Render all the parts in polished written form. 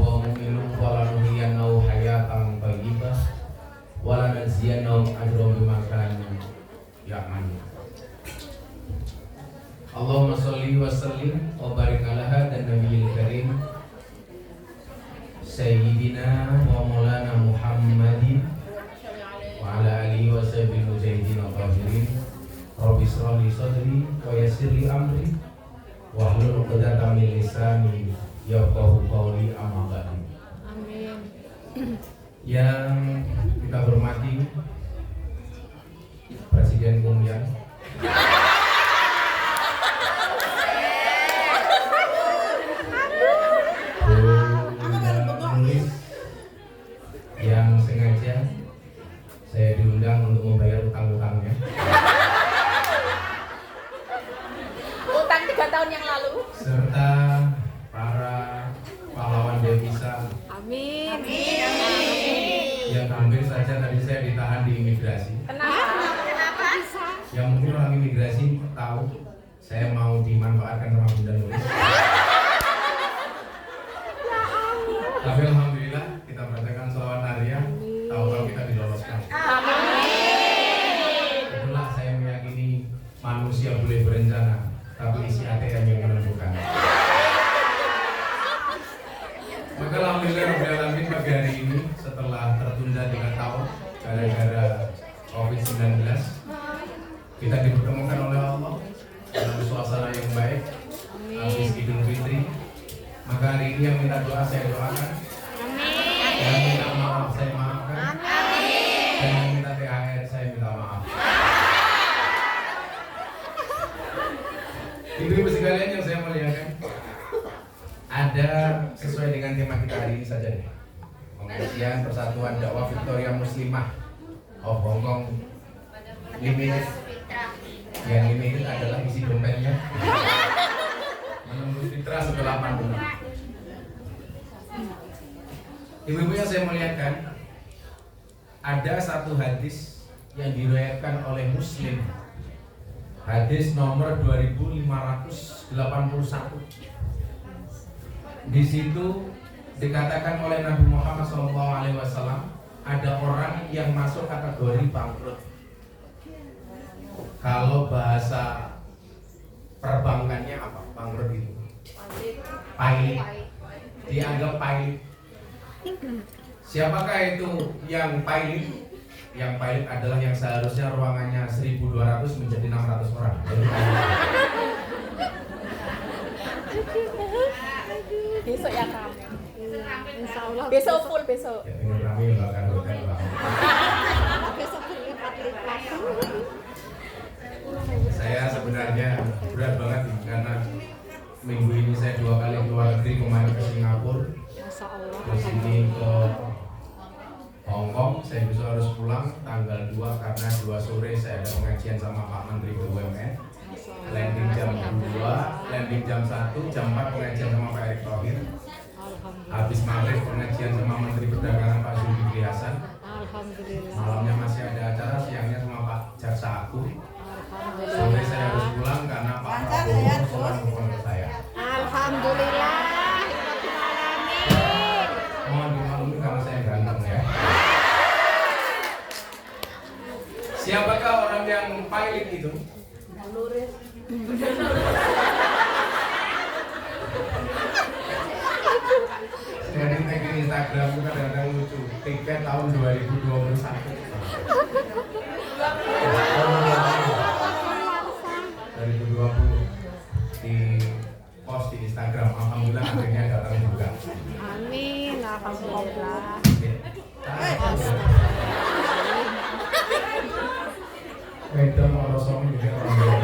wa mu'minun falanuhyiyannahu hayatan thayyibah wa lanajziyannahum ajrahum bima kanu ya'malun. Allahumma sholli wa sallim wa barik ala hadan nabiyil karim Sayyidina wa maulana Muhammadin wa ala alihi wa sahbihi mujahidin wa tahirin. Rabbi shrah li sadri wa yassir li amri wa hlul 'uqdatam min lisani yafqahu qawli, amma ba'du. Amin. Yang kita hormati Presiden Kumyan, yang sengaja saya diundang untuk membayar utang-utangnya. Utang 3 tahun yang lalu. Serta para pahlawan devisa. Amin. Yang hampir saja tadi saya ditahan di imigrasi. Kenapa? Yang mungkin orang imigrasi tahu saya mau dimanfaatkan sama Bunda Nulis. Tapi alhamdulillah kita bacakan selawat Nariyah, tahu kalau kita diloloskan. Itulah saya meyakini manusia boleh berencana, tapi isi ATM yang menentukan. Maka alhamdulillah Rabbil Alamin pagi hari ini setelah tertunda 3 tahun gara-gara COVID-19, kita dipertemukan oleh Allah dalam suasana yang baik habis Idul Fitri. Maka hari ini yang minta doa saya doakan, yang minta maaf saya maafkan, dan yang minta THR saya minta maaf. Ibu-ibu sekalian yang saya muliakan, ada sesuai dengan tema kita hari ini saja nih, pengajian Persatuan Dakwah Victoria Muslimah of Hong Kong Limited. Yang limited adalah isi dompetnya menunggu fitrah setelah pandemi. Ibu-ibu yang saya muliakan, ada satu hadis yang diriwayatkan oleh Muslim, hadis nomor 2581. Di situ dikatakan oleh Nabi Muhammad SAW, ada orang yang masuk kategori bangkrut. Kalau bahasa perbankannya apa? Bangkrut itu pahit, dianggap pahit. Siapakah itu yang pahit? Yang pahit adalah yang seharusnya ruangannya 1.200 menjadi 600 orang. Besok ya kami. Insya Allah. Besok full besok. Ya, ini kami bakal hotel. Besok berlipat-lipat. Saya sebenarnya berat banget karena minggu ini saya 2 kali keluar negeri, kemarin ke Singapura, terus ini ke Hong Kong. Saya besok harus pulang tanggal 2 karena 2 sore saya ada pengajian sama Pak Menteri BUMN. Landing jam 2, landing jam 1, jam 4 pengajian sama Pak Erick Thohir. Habis maghrib pengajian sama Menteri Perdagangan Pak Zulkifli Hasan. Malamnya masih ada acara, siangnya sama Pak Jaksa Agung. Sore saya harus pulang karena Pak Prabowo sudah nelfon ke saya. Alhamdulillah. Mohon dimaklumi karena saya ganteng ya. Siapakah orang yang pahit itu? Dari tag di Instagram itu kadang-kadang lucu. Tiket tahun 2021. 2020 di post di Instagram. Alhamdulillah akhirnya datang juga. Amin. Alhamdulillah. Wedon orang suami juga orang.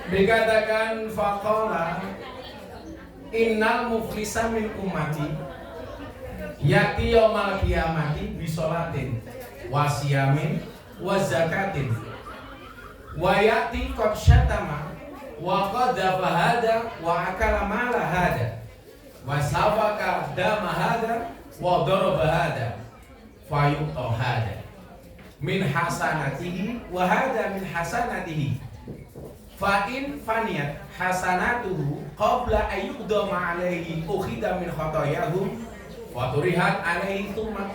Dikatakan faqala innal muflisa min ummati yati yaumal qiyamati bi sholatin wa siyamin wa zakatin wa yati qad syatama wa qadhafa hada wa akala mala hada wa safaka dama hada wa daraba hada fayuqta hada min hasanatihi wa hada min hasanatihi Fa'in faniyat hasanatuhu qabla ayyuqdama alaihi ukhida min khotoyahum wa turihat alaihi summa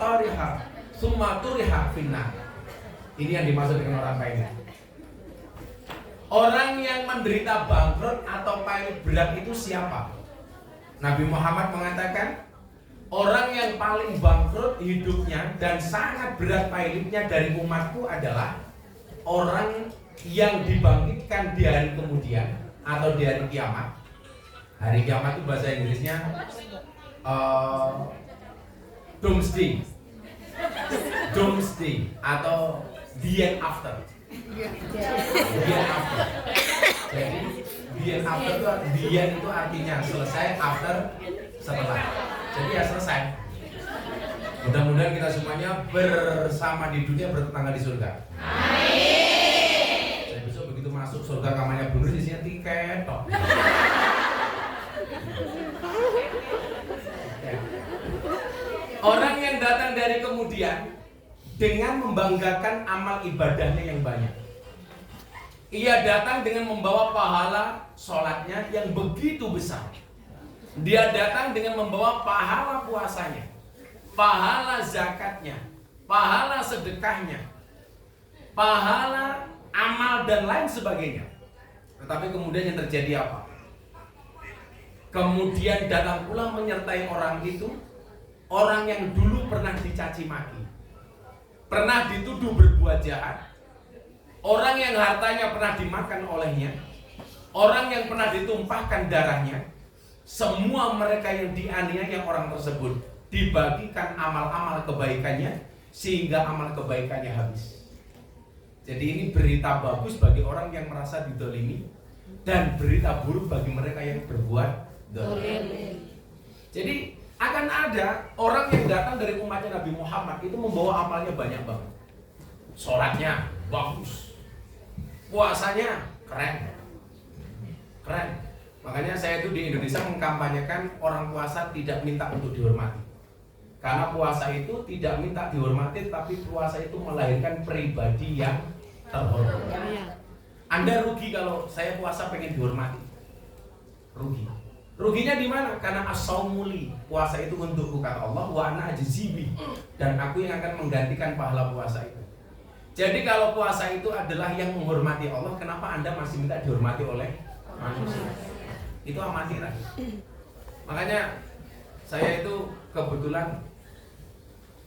turiha finnar. Ini yang dimaksud dengan orang kaya. Orang yang menderita bangkrut atau paling berat itu siapa? Nabi Muhammad mengatakan, orang yang paling bangkrut hidupnya dan sangat berat pahitnya dari umatku adalah orang yang dibangkitkan di hari kemudian atau di hari kiamat. Hari kiamat itu bahasa Inggrisnya doomsday atau the end after. The end after. Jadi the end after itu, the end itu artinya selesai, after setelah. Jadi ya selesai. Mudah-mudahan kita semuanya bersama di dunia, bertetangga di surga. Amin. Saya besok begitu masuk surga kamarnya Bunur, isinya tiket tok. Orang yang datang dari kemudian dengan membanggakan amal ibadahnya yang banyak. Ia datang dengan membawa pahala sholatnya yang begitu besar. Dia datang dengan membawa pahala puasanya, pahala zakatnya, pahala sedekahnya, pahala amal dan lain sebagainya. Tetapi kemudian yang terjadi apa? Kemudian datang pula menyertai orang itu, orang yang dulu pernah dicaci maki, pernah dituduh berbuat jahat, orang yang hartanya pernah dimakan olehnya, orang yang pernah ditumpahkan darahnya. Semua mereka yang dianiaya orang tersebut dibagikan amal-amal kebaikannya sehingga amal kebaikannya habis. Jadi ini berita bagus bagi orang yang merasa didolimi dan berita buruk bagi mereka yang berbuat dolim. Jadi akan ada orang yang datang dari umatnya Nabi Muhammad itu membawa amalnya banyak banget. Sholatnya bagus, puasanya keren. Makanya saya itu di Indonesia mengkampanyekan orang puasa tidak minta untuk dihormati. Karena puasa itu tidak minta dihormati, tapi puasa itu melahirkan pribadi yang terhormat. Anda rugi kalau saya puasa pengen dihormati. Rugi. Ruginya di mana? Karena as-saumuli, puasa itu untukku kata Allah, wa ana ajzibi, dan aku yang akan menggantikan pahala puasa itu. Jadi kalau puasa itu adalah yang menghormati Allah, kenapa Anda masih minta dihormati oleh manusia? Itu amatiran. Makanya saya itu kebetulan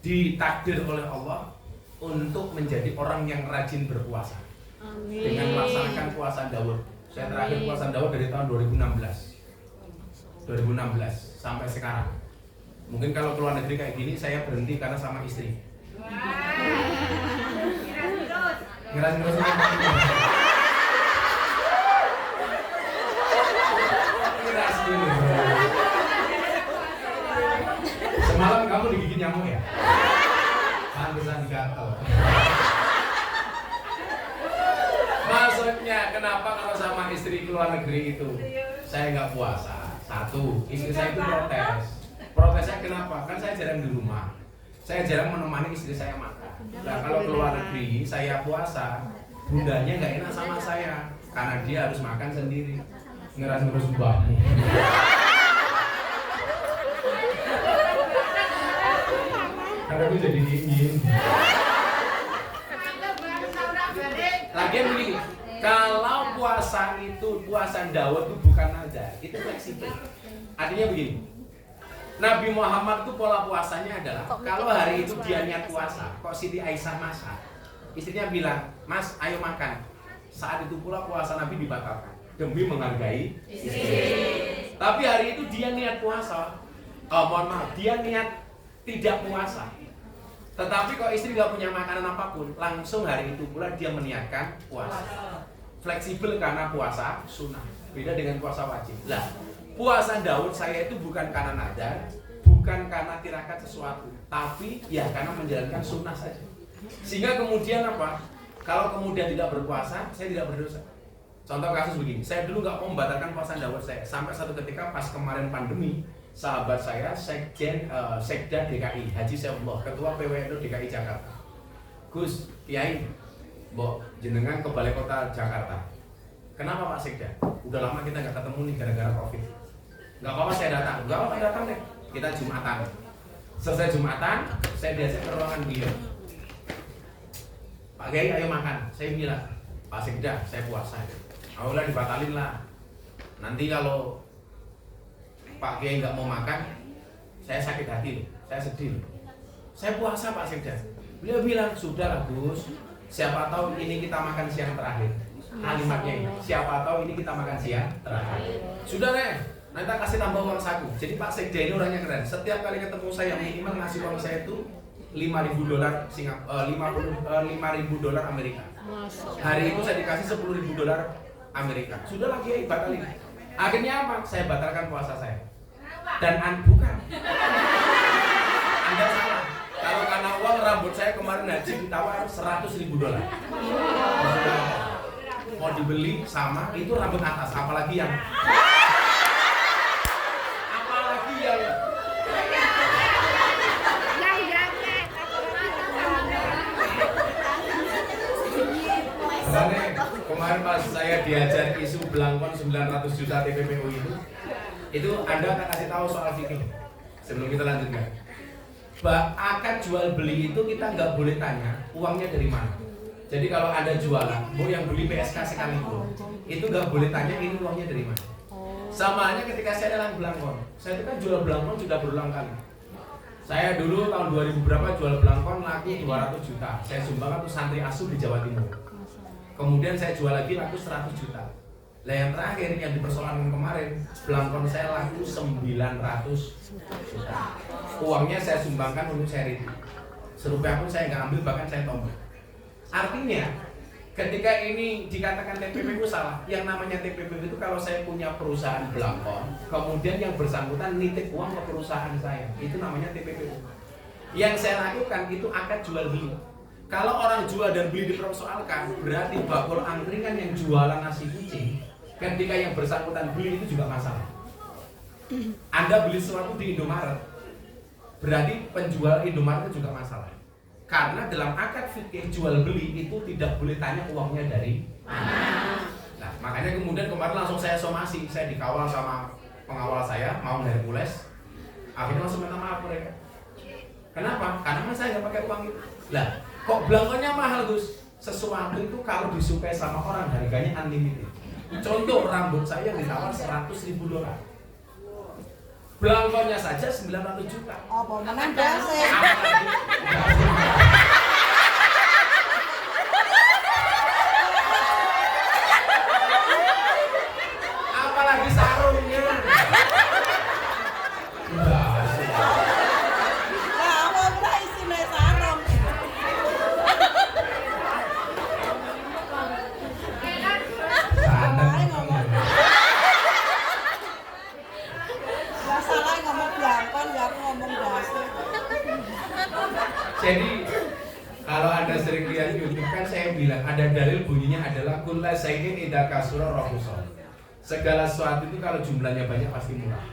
ditakdir oleh Allah untuk menjadi orang yang rajin berpuasa. Amin. Dengan melaksanakan puasa Daud. Saya terakhir puasa Daud dari tahun 2016 sampai sekarang. Mungkin kalau keluar negeri kayak gini saya berhenti karena sama istri. Ngeras-ngeras. Semalam kamu digigit nyamuk ya? Pantesan gatel. Maksudnya kenapa kalau sama istri keluar negeri itu saya nggak puasa? Satu, istri saya itu protes. Protesnya kenapa? Kan saya jarang di rumah. Saya jarang menemani istri saya makan. Nah kalau keluar negeri saya puasa, bundanya nggak enak sama saya karena dia harus makan sendiri. Ngeras-ngeras mbakmu. Karena aku jadi dingin. Lagian begini, kalau puasa itu, puasa Daud itu bukan nazar, itu fleksibel. Artinya begini, Nabi Muhammad itu pola puasanya adalah kalau hari itu dia niat puasa, kok Siti Aisyah masak, istrinya bilang, Mas ayo makan. Saat itu pula puasa Nabi dibatalkan demi menghargai istri. Tapi hari itu dia niat puasa, mohon maaf, dia niat tidak puasa. Tetapi kalau istri nggak punya makanan apapun, langsung hari itu pula dia meniatkan puasa. Fleksibel karena puasa sunnah, beda dengan puasa wajib. Lah, puasa Daud saya itu bukan karena nadar, bukan karena tirakat sesuatu, tapi ya karena menjalankan sunnah saja. Sehingga kemudian apa? Kalau kemudian tidak berpuasa, saya tidak berdosa. Contoh kasus begini, saya dulu nggak mau membatalkan puasa Daud saya, sampai satu ketika pas kemarin pandemi, sahabat saya Sekda DKI Haji Saifullah, ketua PWNU DKI Jakarta, Gus, Kiai, Mbok jenengan ke balai kota Jakarta, kenapa Pak Sekda? Udah lama kita nggak ketemu nih gara-gara COVID. Nggak apa-apa saya datang, nggak apa-apa datang deh. Kita Jumatan. Selesai Jumatan, saya diajak ke ruangan beliau. Pak Kiai ayo makan. Saya bilang, Pak Sekda, saya puasa. Ayolah dibatalin lah. Nanti kalau Pak Kiai nggak mau makan, saya sakit hati loh, saya sedih loh. Saya puasa Pak Sekda. Beliau bilang, sudah Gus, siapa tahu ini kita makan siang terakhir. Kalimatnya ini, siapa tahu ini kita makan siang terakhir. Sudah deh, nanti kasih tambah uang saku. Jadi Pak Sekda ini orangnya keren. Setiap kali ketemu saya minimal ngasih uang saya itu $5.000 $5.000 Amerika. Hari itu saya dikasih $10.000 Amerika. Sudah lagi ya batalin. Akhirnya apa? Saya batalkan puasa saya. Dan bukan. Anda salah. Kalau karena uang rambut saya kemarin haji ditawar $100.000. Mau dibeli sama itu rambut atas, apalagi yang kemarin pas saya diajar isu belangkon 900 juta TPPU itu Anda akan kasih tahu soal fikih sebelum kita lanjutkan. Akad jual beli itu kita nggak boleh tanya uangnya dari mana. Jadi kalau Anda jualan, mau yang beli PSK sekalipun, itu nggak boleh tanya ini uangnya dari mana. Sama halnya ketika saya dalam belangkon, saya itu kan jual belangkon sudah berulang kali. Saya dulu tahun 2000 berapa jual belangkon laku 200 juta. Saya sumbangkan untuk santri asuh di Jawa Timur. Kemudian saya jual lagi laku 100 juta. Nah yang terakhir yang di persoalan kemarin, belangkon saya laku 900 juta. Uangnya saya sumbangkan untuk charity. Serupiah pun saya nggak ambil, bahkan saya tombol. Artinya ketika ini dikatakan TPPU salah, yang namanya TPPU itu kalau saya punya perusahaan belangkon, kemudian yang bersangkutan nitip uang ke perusahaan saya, itu namanya TPPU. Yang saya lakukan itu akad jual beli. Kalau orang jual dan beli dipersoalkan, berarti bakul angkringan yang jualan nasi kucing, ketika yang bersangkutan beli itu juga masalah. Anda beli sesuatu di Indomaret, berarti penjual Indomaret itu juga masalah. Karena dalam akad fikih jual beli itu tidak boleh tanya uangnya dari mana. Nah, makanya kemudian kemarin langsung saya somasi, saya dikawal sama pengawal saya, mau Hercules. Akhirnya langsung minta maaf mereka. Kenapa? Karena saya nggak pakai uang itu. Lah, kok belangkonnya mahal Gus? Sesuatu itu kalau disukai sama orang harganya unlimited. Contoh rambut saya yang ditawar $100.000. Belangkonnya saja 900 juta. Oh, menang dasi. Apalagi sarungnya. Apa pula isinya sarung? Salah ngomong. Gak salah ngomong belangkon, gak ngomong dasi. Jadi kalau Anda sering lihat YouTube kan saya bilang ada dalil bunyinya adalah kulla sayyidin idza kasura rahusa. Segala sesuatu itu kalau jumlahnya banyak pasti murah.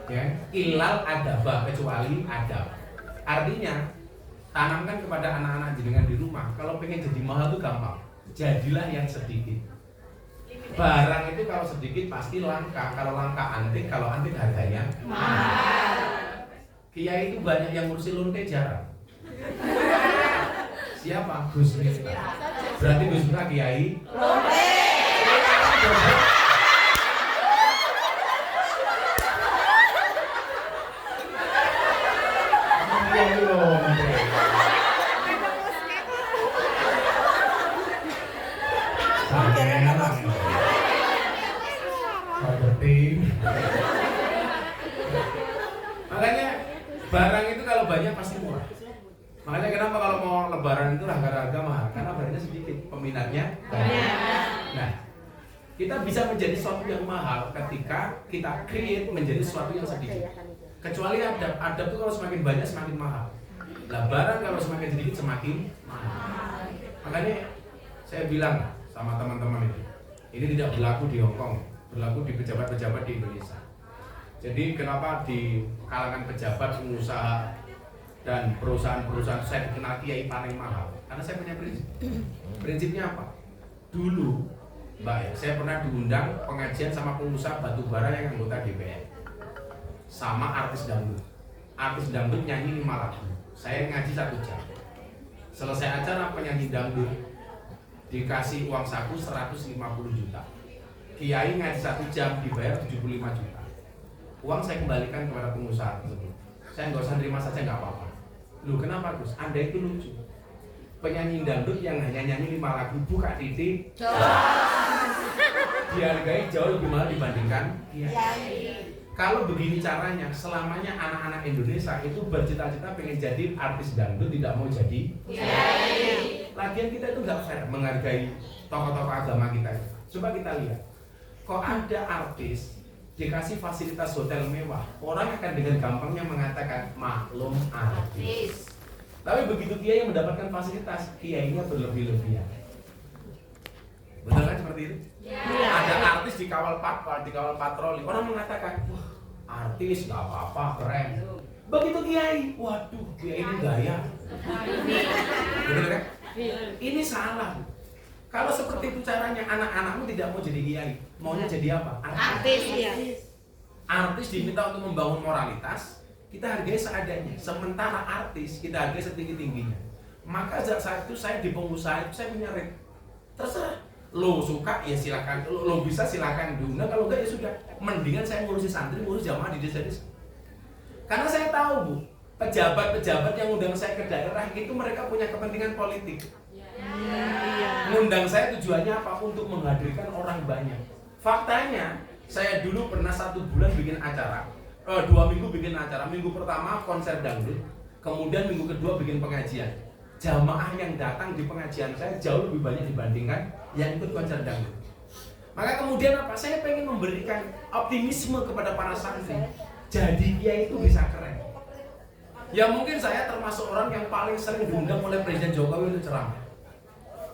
Ya, ilal adabah, kecuali adab. Artinya tanamkan kepada anak-anak jenengan di rumah, kalau pengen jadi mahal itu gampang. Jadilah yang sedikit. Barang itu kalau sedikit pasti langka, kalau langka antik, kalau antik harganya mahal. Kiai itu banyak yang ngurusi lonte jarang. Siapa? Gus Miftah. Berarti Gus Miftah kiai lonte. Makanya barang itu kalau banyak pasti murah. Makanya kenapa kalau mau lebaran itu harga-harga mahal? Karena barangnya sedikit, peminatnya banyak. Nah, kita bisa menjadi sesuatu yang mahal ketika kita create menjadi sesuatu yang sedikit. Kecuali adab itu kalau semakin banyak semakin mahal. Nah, barang kalau semakin sedikit semakin mahal. Makanya saya bilang sama teman-teman ini tidak berlaku di Hong Kong, berlaku di pejabat-pejabat di Indonesia. Jadi kenapa di kalangan pejabat, pengusaha dan perusahaan-perusahaan saya dikenal kiai paling mahal? Karena saya punya prinsip. Prinsipnya apa? Dulu Mbak ya, saya pernah diundang pengajian sama pengusaha batubara yang anggota DPR, sama artis dangdut. Artis dangdut nyanyi 5 lagu, saya ngaji 1 jam. Selesai acara penyanyi dangdut dikasih uang saku 150 juta. Kiai ngaji 1 jam dibayar 75 juta. Uang saya kembalikan kepada pengusaha tersebut. Saya nggak usah terima saja, nggak apa-apa. Loh kenapa Gus? Anda itu lucu. Penyanyi dangdut yang hanya nyanyi 5 lagu buka titik dihargai jauh lebih mahal dibandingkan kiai. Kalau begini caranya, selamanya anak-anak Indonesia itu bercita-cita pengen jadi artis dangdut, tidak mau jadi kiai. Lagian kita itu nggak fair menghargai tokoh-tokoh agama kita. Coba kita lihat, kok ada artis dikasih fasilitas hotel mewah, orang akan dengan gampangnya mengatakan maklum artis. Tapi begitu kiai yang mendapatkan fasilitas, kiainya berlebih-lebihan. Benar kan seperti itu? Ya. Ada artis dikawal patroli, orang mengatakan, wah artis nggak apa-apa, keren. Begitu kiai, waduh kiai ini gaya. Benar kan? Ini salah. Kalau seperti itu caranya, anak-anakmu tidak mau jadi kiai, maunya jadi apa? Artis. Artis diminta untuk membangun moralitas, kita hargai seadanya. Sementara artis kita hargai setinggi-tingginya. Maka saat itu saya di pengusaha itu saya menyerit, terserah, lo suka ya silakan, lo bisa silakan diundang, kalau enggak ya sudah. Mendingan saya ngurusi santri, ngurus jamaah di desa-desa. Karena saya tahu Bu, pejabat-pejabat yang undang saya ke daerah itu mereka punya kepentingan politik. Ngundang saya tujuannya apa? Untuk menghadirkan orang banyak. Faktanya, saya dulu pernah 1 bulan bikin acara, 2 minggu bikin acara. Minggu pertama konser dangdut, kemudian minggu kedua bikin pengajian. Jamaah yang datang di pengajian saya jauh lebih banyak dibandingkan yang ikut konser dangdut. Maka kemudian apa? Saya pengen memberikan optimisme kepada para santri. Jadi dia itu bisa keren. Ya mungkin saya termasuk orang yang paling sering diundang oleh Presiden Jokowi untuk ceramah.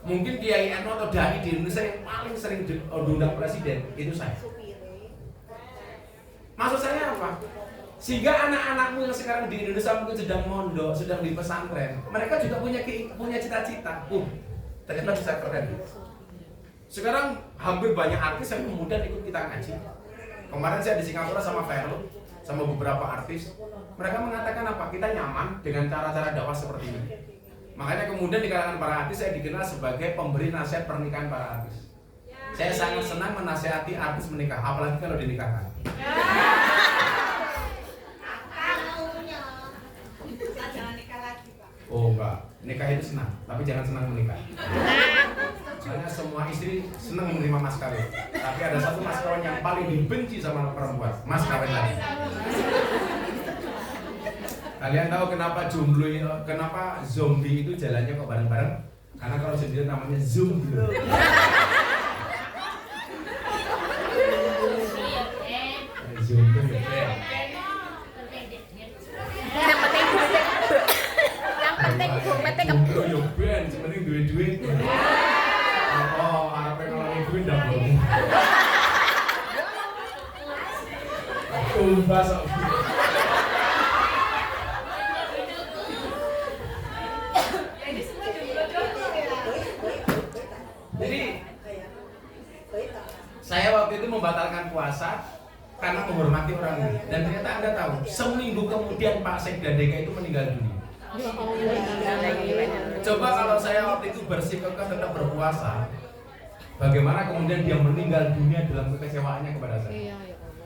Mungkin Kiai Eno atau Dai di Indonesia yang paling sering diundang presiden itu saya. Maksud saya apa? Sehingga anak-anakmu yang sekarang di Indonesia mungkin sedang mondok, sedang di pesantren, mereka juga punya cita-cita. Ternyata bisa keren. Sekarang hampir banyak artis yang kemudian ikut kita ngaji. Kemarin saya di Singapura sama Vero, sama beberapa artis. Mereka mengatakan apa? Kita nyaman dengan cara-cara dakwah seperti ini. Makanya kemudian di kalangan para artis saya dikenal sebagai pemberi nasihat pernikahan para artis. Saya sangat senang menasihati artis menikah, apalagi kalau dinikahkan. Jangan nikah lagi, Pak. Oh enggak, nikah itu senang, tapi jangan senang menikah. Karena semua istri senang menerima mas kawin, tapi ada satu mas kawin yang paling dibenci sama perempuan, mas kawin lagi. Kalian tahu kenapa zombie itu jalannya kok bareng-bareng? Karena kalau sendiri namanya zombie. Zombie. Yang penting yo ben, sepenting duit-duit. Oh, arepe ngeloni duit ndak bohong. Tumbas. Jadi saya waktu itu membatalkan puasa karena menghormati orang ini. Dan ternyata Anda tahu, seminggu kemudian Pak Sekda DKI itu meninggal dunia. Coba kalau saya waktu itu bersikukuh tetap berpuasa, bagaimana kemudian dia meninggal dunia dalam kekecewaannya kepada saya.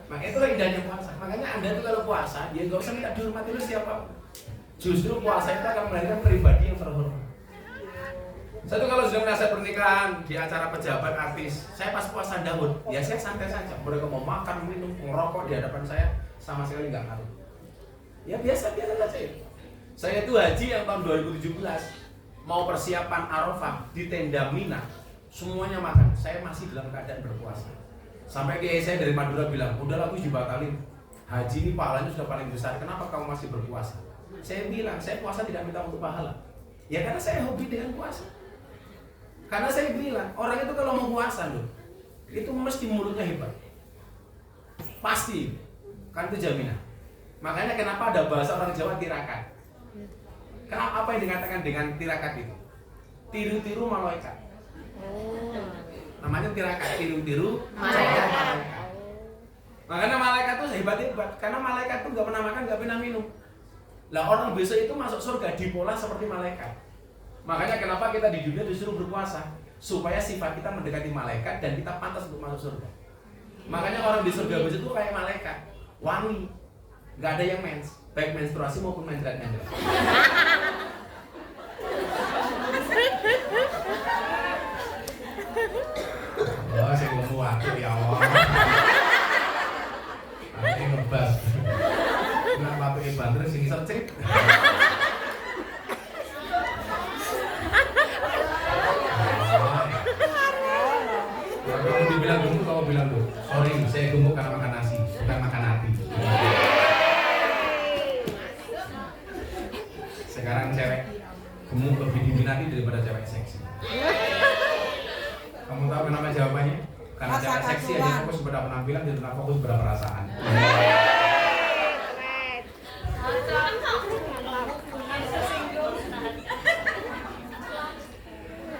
Maka itulah indahnya puasa. Makanya Anda itu kalau puasa, dia nggak usah minta dihormati oleh siapa. Justru puasa itu akan melahirkan pribadi yang terhormat. Saya tuh kalau sudah nasihat pernikahan di acara pejabat artis, saya pas puasa Daud, ya saya santai saja. Mereka mau makan, minum, ngerokok di hadapan saya, sama sekali nggak ngaruh. Ya biasa-biasa saja. Saya itu haji yang tahun 2017, mau persiapan Arafah di tenda Mina, semuanya makan. Saya masih dalam keadaan berpuasa. Sampai kiai saya dari Madura bilang, udah aku dibatalin. Haji ini pahalanya sudah paling besar, kenapa kamu masih berpuasa? Saya bilang, saya puasa tidak minta untuk pahala. Ya karena saya hobi dengan puasa. Karena saya bilang, orang itu kalau mau puasa loh, itu mesti mulutnya hebat. Pasti, kan itu jaminan. Makanya kenapa ada bahasa orang Jawa tirakat. Kenapa apa yang dikatakan dengan tirakat itu? Tiru-tiru malaikat. Namanya tirakat, tiru-tiru malaikat. Makanya malaikat tuh hebat-hebat, karena malaikat tuh nggak pernah makan, nggak pernah minum. Lah orang besok itu masuk surga dipola seperti malaikat. Makanya kenapa kita di dunia disuruh berpuasa, supaya sifat kita mendekati malaikat dan kita pantas untuk masuk surga. Makanya orang di surga besok itu kayak malaikat, wangi, nggak ada yang mens, baik menstruasi maupun mencret-mencret. Oh, saya ngomong waktu ya Allah. Nanti ngebas. Nah, waktu iban terus sing iso cek. Kalau dibilang gemuk, kamu bilang tuh, sorry, saya gemuk karena makan nasi, bukan makan hati. Sekarang cewek gemuk lebih diminati daripada cewek seksi. Kamu tahu kenapa jawabannya? Karena cewek seksi aja fokus pada penampilan, dia tidak fokus pada perasaan.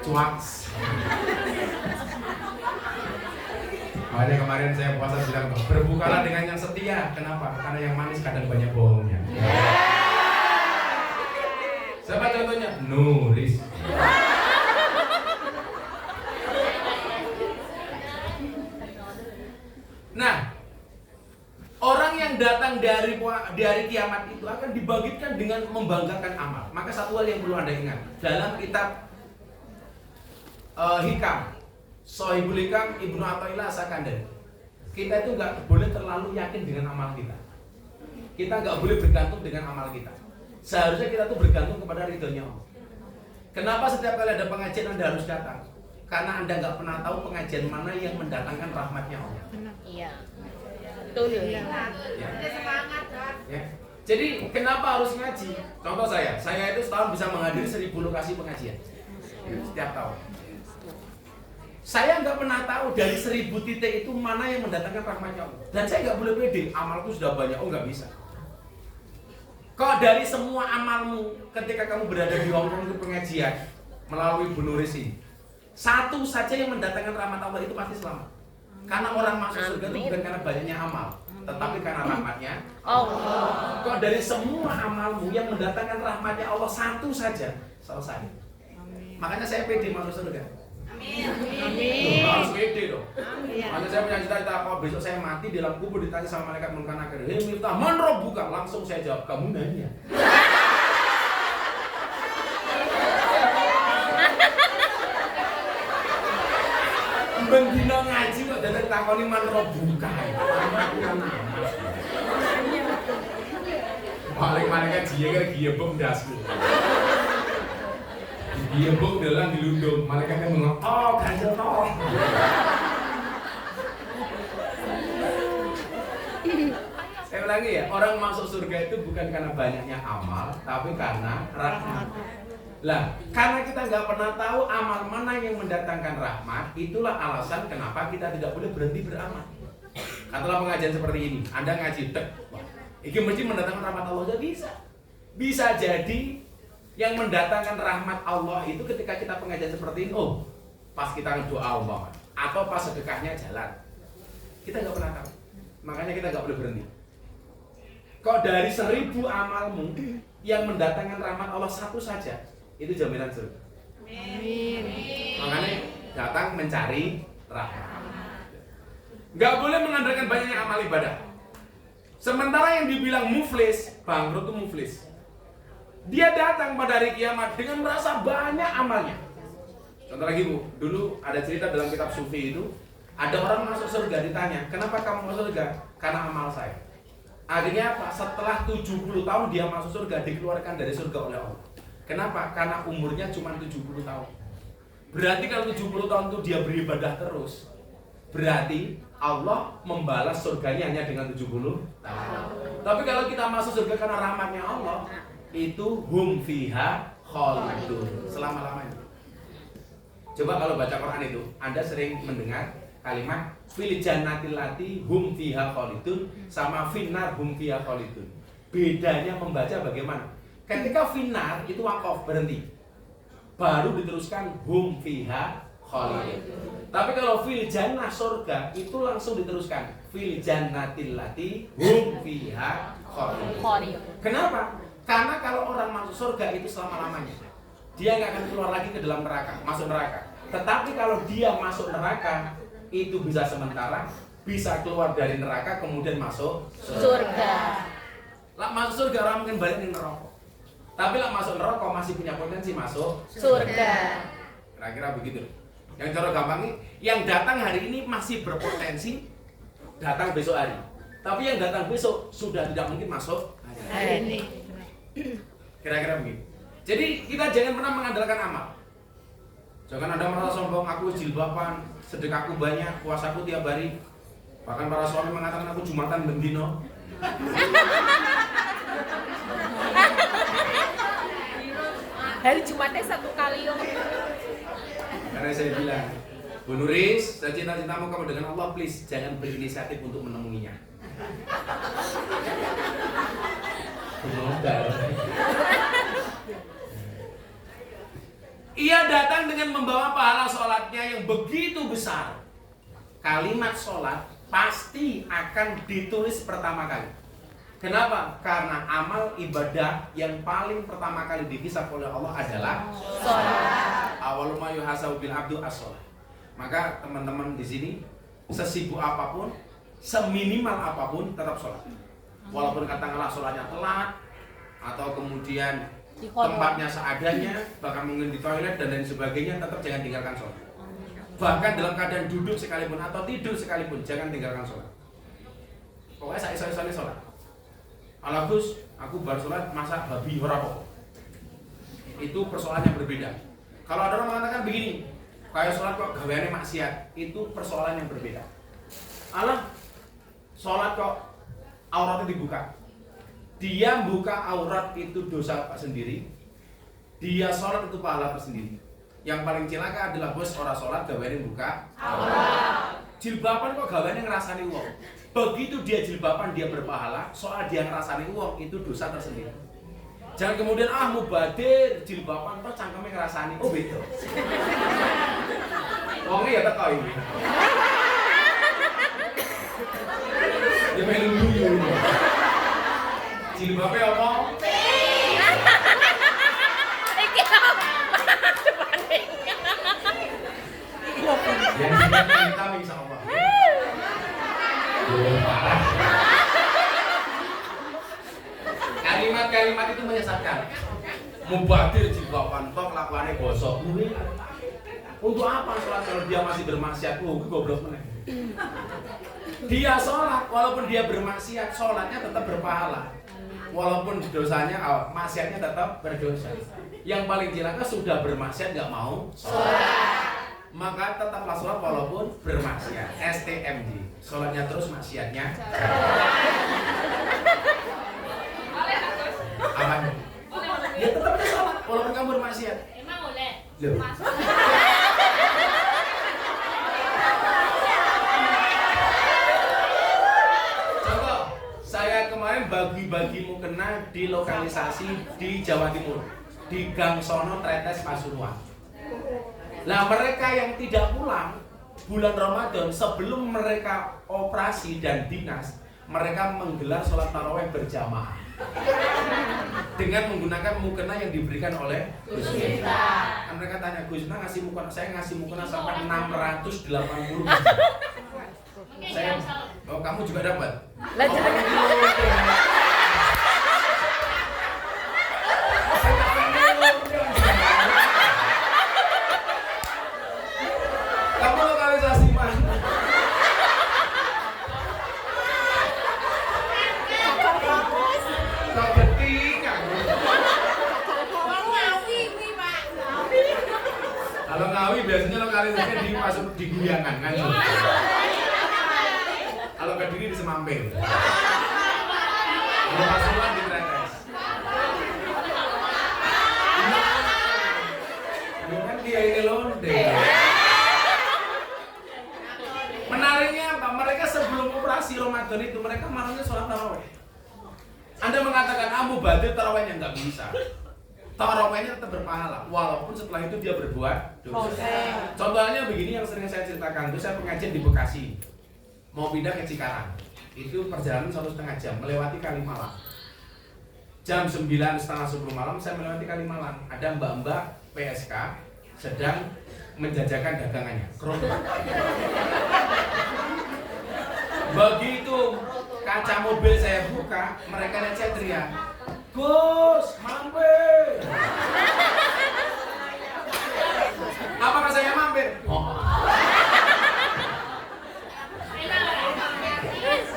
Cuaks. Makanya kemarin saya puasa bilang, berbukalah dengan yang setia. Kenapa? Karena yang manis kadang banyak bohongnya. Siapa contohnya? Nuris. Nah, orang yang datang dari kiamat itu akan dibangkitkan dengan membanggakan amal. Maka satu hal yang perlu Anda ingat, dalam kitab Hikam, Sohibul Hikam Ibnu Athaillah As-Sakandari, kita itu nggak boleh terlalu yakin dengan amal kita. Kita nggak boleh bergantung dengan amal kita. Seharusnya kita tuh bergantung kepada ridhonya Allah. Kenapa setiap kali ada pengajian Anda harus datang? Karena Anda nggak pernah tahu pengajian mana yang mendatangkan rahmatnya Allah. Iya. Betul ya. Ya. Jadi kenapa harus ngaji? Contoh saya itu setahun bisa menghadiri 1000 lokasi pengajian setiap tahun. Saya nggak pernah tahu dari 1000 titik itu mana yang mendatangkan rahmatnya Allah. Dan saya nggak boleh pede, amalku sudah banyak, nggak bisa. Kalau dari semua amalmu ketika kamu berada di Hongkong untuk pengajian melalui Bu Nuris ini, satu saja yang mendatangkan rahmat Allah itu pasti selamat. Karena orang masuk surga itu bukan karena banyaknya amal, tetapi karena rahmatnya Allah. Kalau dari semua amalmu yang mendatangkan rahmatnya Allah satu saja, selesai. Makanya saya pede masuk surga. Amin. Harus pede dong. Makanya saya punya cita-cita, kalau besok saya mati di dalam kubur ditanya sama malaikat munkar nakir, "Hei Miftah, man rabbuka?" Langsung saya jawab, "Kamu nanya." Bendina ngaji kok datang takoni man rabbuka. Paling malaikat jiye bom dasku. Dia buk dalam dilundung, malaikatnya ngomong, "Oh, ganjel toh." Saya ulangi ya, orang masuk surga itu bukan karena banyaknya amal, tapi karena rahmat. Lah, karena kita nggak pernah tahu amal mana yang mendatangkan rahmat, itulah alasan kenapa kita tidak boleh berhenti beramal. Katalah pengajian seperti ini, Anda ngaji tek, ini mesti mendatangkan rahmat Allah, tidak bisa. Bisa jadi yang mendatangkan rahmat Allah itu ketika kita pengajian seperti ini, oh pas kita doa Allah atau pas sedekahnya jalan, kita nggak pernah tahu. Makanya kita nggak boleh berhenti. Kok dari 1000 amalmu yang mendatangkan rahmat Allah satu saja, itu jaminan surga. Amin. Makanya datang mencari rahmat. Nggak boleh mengandalkan banyaknya amal ibadah. Sementara yang dibilang muflis, bangkrut itu muflis. Dia datang pada hari kiamat dengan merasa banyak amalnya. Contoh lagi Bu, dulu ada cerita dalam kitab Sufi itu, ada orang masuk surga ditanya, "Kenapa kamu masuk surga?" "Karena amal saya." Akhirnya apa? Setelah 70 tahun dia masuk surga, dikeluarkan dari surga oleh Allah. Kenapa? Karena umurnya cuma 70 tahun. Berarti kalau 70 tahun itu dia beribadah terus, berarti Allah membalas surganya hanya dengan 70 tahun. Tapi kalau kita masuk surga karena rahmatnya Allah, itu hum fiha khalidun, selama-lamanya. Coba kalau baca Quran itu, Anda sering mendengar kalimat fil jannatil lati hum fiha khalidun sama finnar hum fiha khalidun. Bedanya membaca bagaimana? Ketika finnar itu waqaf, berhenti. Baru diteruskan hum fiha khalidin. Tapi kalau fil jannah surga itu langsung diteruskan fil jannatil lati hum fiha khalidun. Kenapa? Karena kalau orang masuk surga itu selama-lamanya. Dia nggak akan keluar lagi ke dalam neraka, masuk neraka. Tetapi kalau dia masuk neraka itu bisa sementara, bisa keluar dari neraka kemudian masuk Surga. Lah masuk surga orang mungkin balik di neraka. Tapi lah masuk neraka masih punya potensi masuk Surga. Kira-kira begitu. Yang cara gampang ini, yang datang hari ini masih berpotensi datang besok hari. Tapi yang datang besok sudah tidak mungkin masuk hari ini. Kira-kira begitu. Jadi kita jangan pernah mengandalkan amal. Jangan Anda merasa sombong, aku jilbaban, sedekahku banyak, puasaku tiap hari. Bahkan para suami mengatakan aku jumatan bendino. Hari Jumatnya 1 kali yo. Karena saya bilang, Bu Nuris, cita-citamu kamu dengan Allah, please jangan berinisiatif untuk menemuinya. Ia datang dengan membawa pahala sholatnya yang begitu besar. Kalimat sholat pasti akan ditulis pertama kali. Kenapa? Karena amal ibadah yang paling pertama kali dihisab oleh Allah adalah Sholat. Awwalu ma yuhasabu bil abdu as-sholat. Maka teman-teman di sini sesibuk apapun, seminimal apapun tetap sholat. Walaupun katakanlah sholatnya telat atau kemudian tempatnya seadanya, bahkan mungkin di toilet dan lain sebagainya, tetap jangan tinggalkan sholat. Bahkan dalam keadaan duduk sekalipun atau tidur sekalipun, jangan tinggalkan sholat. Pokoknya saya sholat. Ala Gus, aku baru sholat masa babi ora kok. Itu persoalan yang berbeda. Kalau ada orang mengatakan begini, kayak sholat kok gaweane maksiat, itu persoalan yang berbeda. Allah, sholat kok auratnya dibuka. Dia buka aurat itu dosa sendiri. Dia sholat itu pahala tersendiri. Yang paling cilaka adalah bos orang sholat gaweane buka aurat. Jilbaban kok gaweane ngrasani wong. Begitu dia jilbaban dia berpahala, soal dia ngrasani wong itu dosa tersendiri. Jangan kemudian mubadir jilbaban toh cangkeme ngrasani. Oh beda. Wonge ya teko iki. Ya melu guyu. Jilbabe apa? Iki apa? Yang kita insyaallah. Kalimat-kalimat itu menyesatkan. Mubadir jilbaban tok lakuane bosok. Untuk apa sholat kalau dia masih bermaksiat? Goblok meneh. Dia sholat walaupun dia bermaksiat, sholatnya tetap berpahala. Walaupun dosanya, maksiatnya tetap berdosa. Yang paling cilaka sudah bermaksiat nggak mau sholat. Maka tetaplah sholat walaupun bermaksiat. STMJ. Sholatnya terus, maksiatnya. Apa? Ya tetap aja sholat walaupun kamu bermaksiat. Emang boleh? Loh. Contoh, saya kemarin bagi-bagi mukena di lokalisasi di Jawa Timur, di Gang Sono Tretes Pasuruan. Nah mereka yang tidak pulang bulan Ramadan sebelum mereka operasi dan dinas, mereka menggelar sholat taraweh berjamaah dengan menggunakan mukena yang diberikan oleh Gus Miftah. Mereka tanya, Gus Miftah ngasih mukena, saya ngasih mukena sampai 680. Saya, oh kamu juga dapat? Kamu lokalisasi mana? Kau penting kamu. Kalau Ngawi biasanya lokalisasinya di masuk di Guyangan kan? Kalau Kediri di Semampir. Kalau Pasuruan di Tretes. Kan dia ini londe. Menariknya apa? Mereka sebelum operasi Ramadan itu mereka malamnya sholat taraweh. Anda mengatakan mubadir tarawehnya nggak bisa. tarawehnya tetap berpahala walaupun setelah itu dia berbuat dosa. Contohnya begini yang sering saya ceritakan itu, saya pengajian di Bekasi mau pindah ke Cikarang, itu perjalanan 1,5 jam melewati Kalimalang. Jam 9 setengah 10 malam saya melewati Kalimalang, ada mbak-mbak PSK sedang menjajakan dagangannya. Begitu kaca mobil saya buka, mereka lihat saya teriak, "Gus, mampir!" Apakah saya mampir? Oh.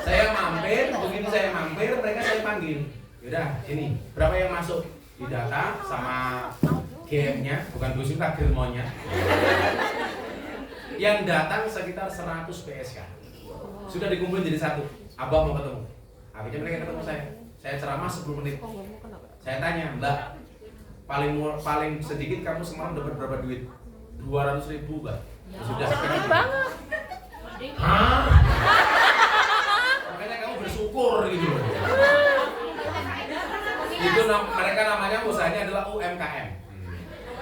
Saya mampir, begitu saya mampir, mereka saya panggil. Yaudah, ini berapa yang masuk? Didata sama GM-nya, bukan Gus Miftah, Germonya. Yang datang sekitar 100 PSK. Sudah dikumpulin jadi satu. Abah mau ketemu. Akhirnya mereka ketemu saya. Saya ceramah 10 menit. Saya tanya, "Mbak, paling sedikit kamu semalam dapat berapa duit?" 200.000, Mbak. Sudah sedikit banget. Hah? Makanya kamu bersyukur gitu. Itu mereka namanya usahanya adalah UMKM.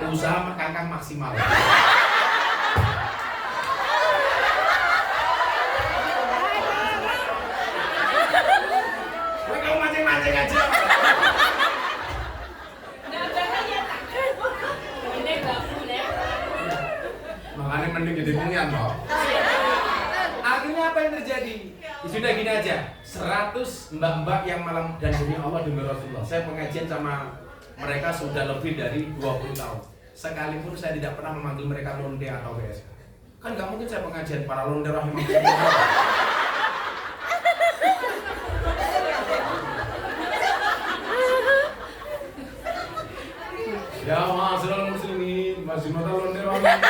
Usaha Mekangkang Maksimal. Kamu mancing-mancing aja. Makanya mending jadi pengian loh. Akhirnya apa yang terjadi? Ya sudah gini aja, 100 mbak-mbak yang malam dan demi Allah demi Rasulullah, saya pengajian sama mereka sudah lebih dari 20 tahun. Sekalipun saya tidak pernah memanggil mereka londe atau BSK. Kan gak mungkin saya pengajian para londe rahimahullah. Ya ma'asyiral muslimin, masih mata londe rahimahullah.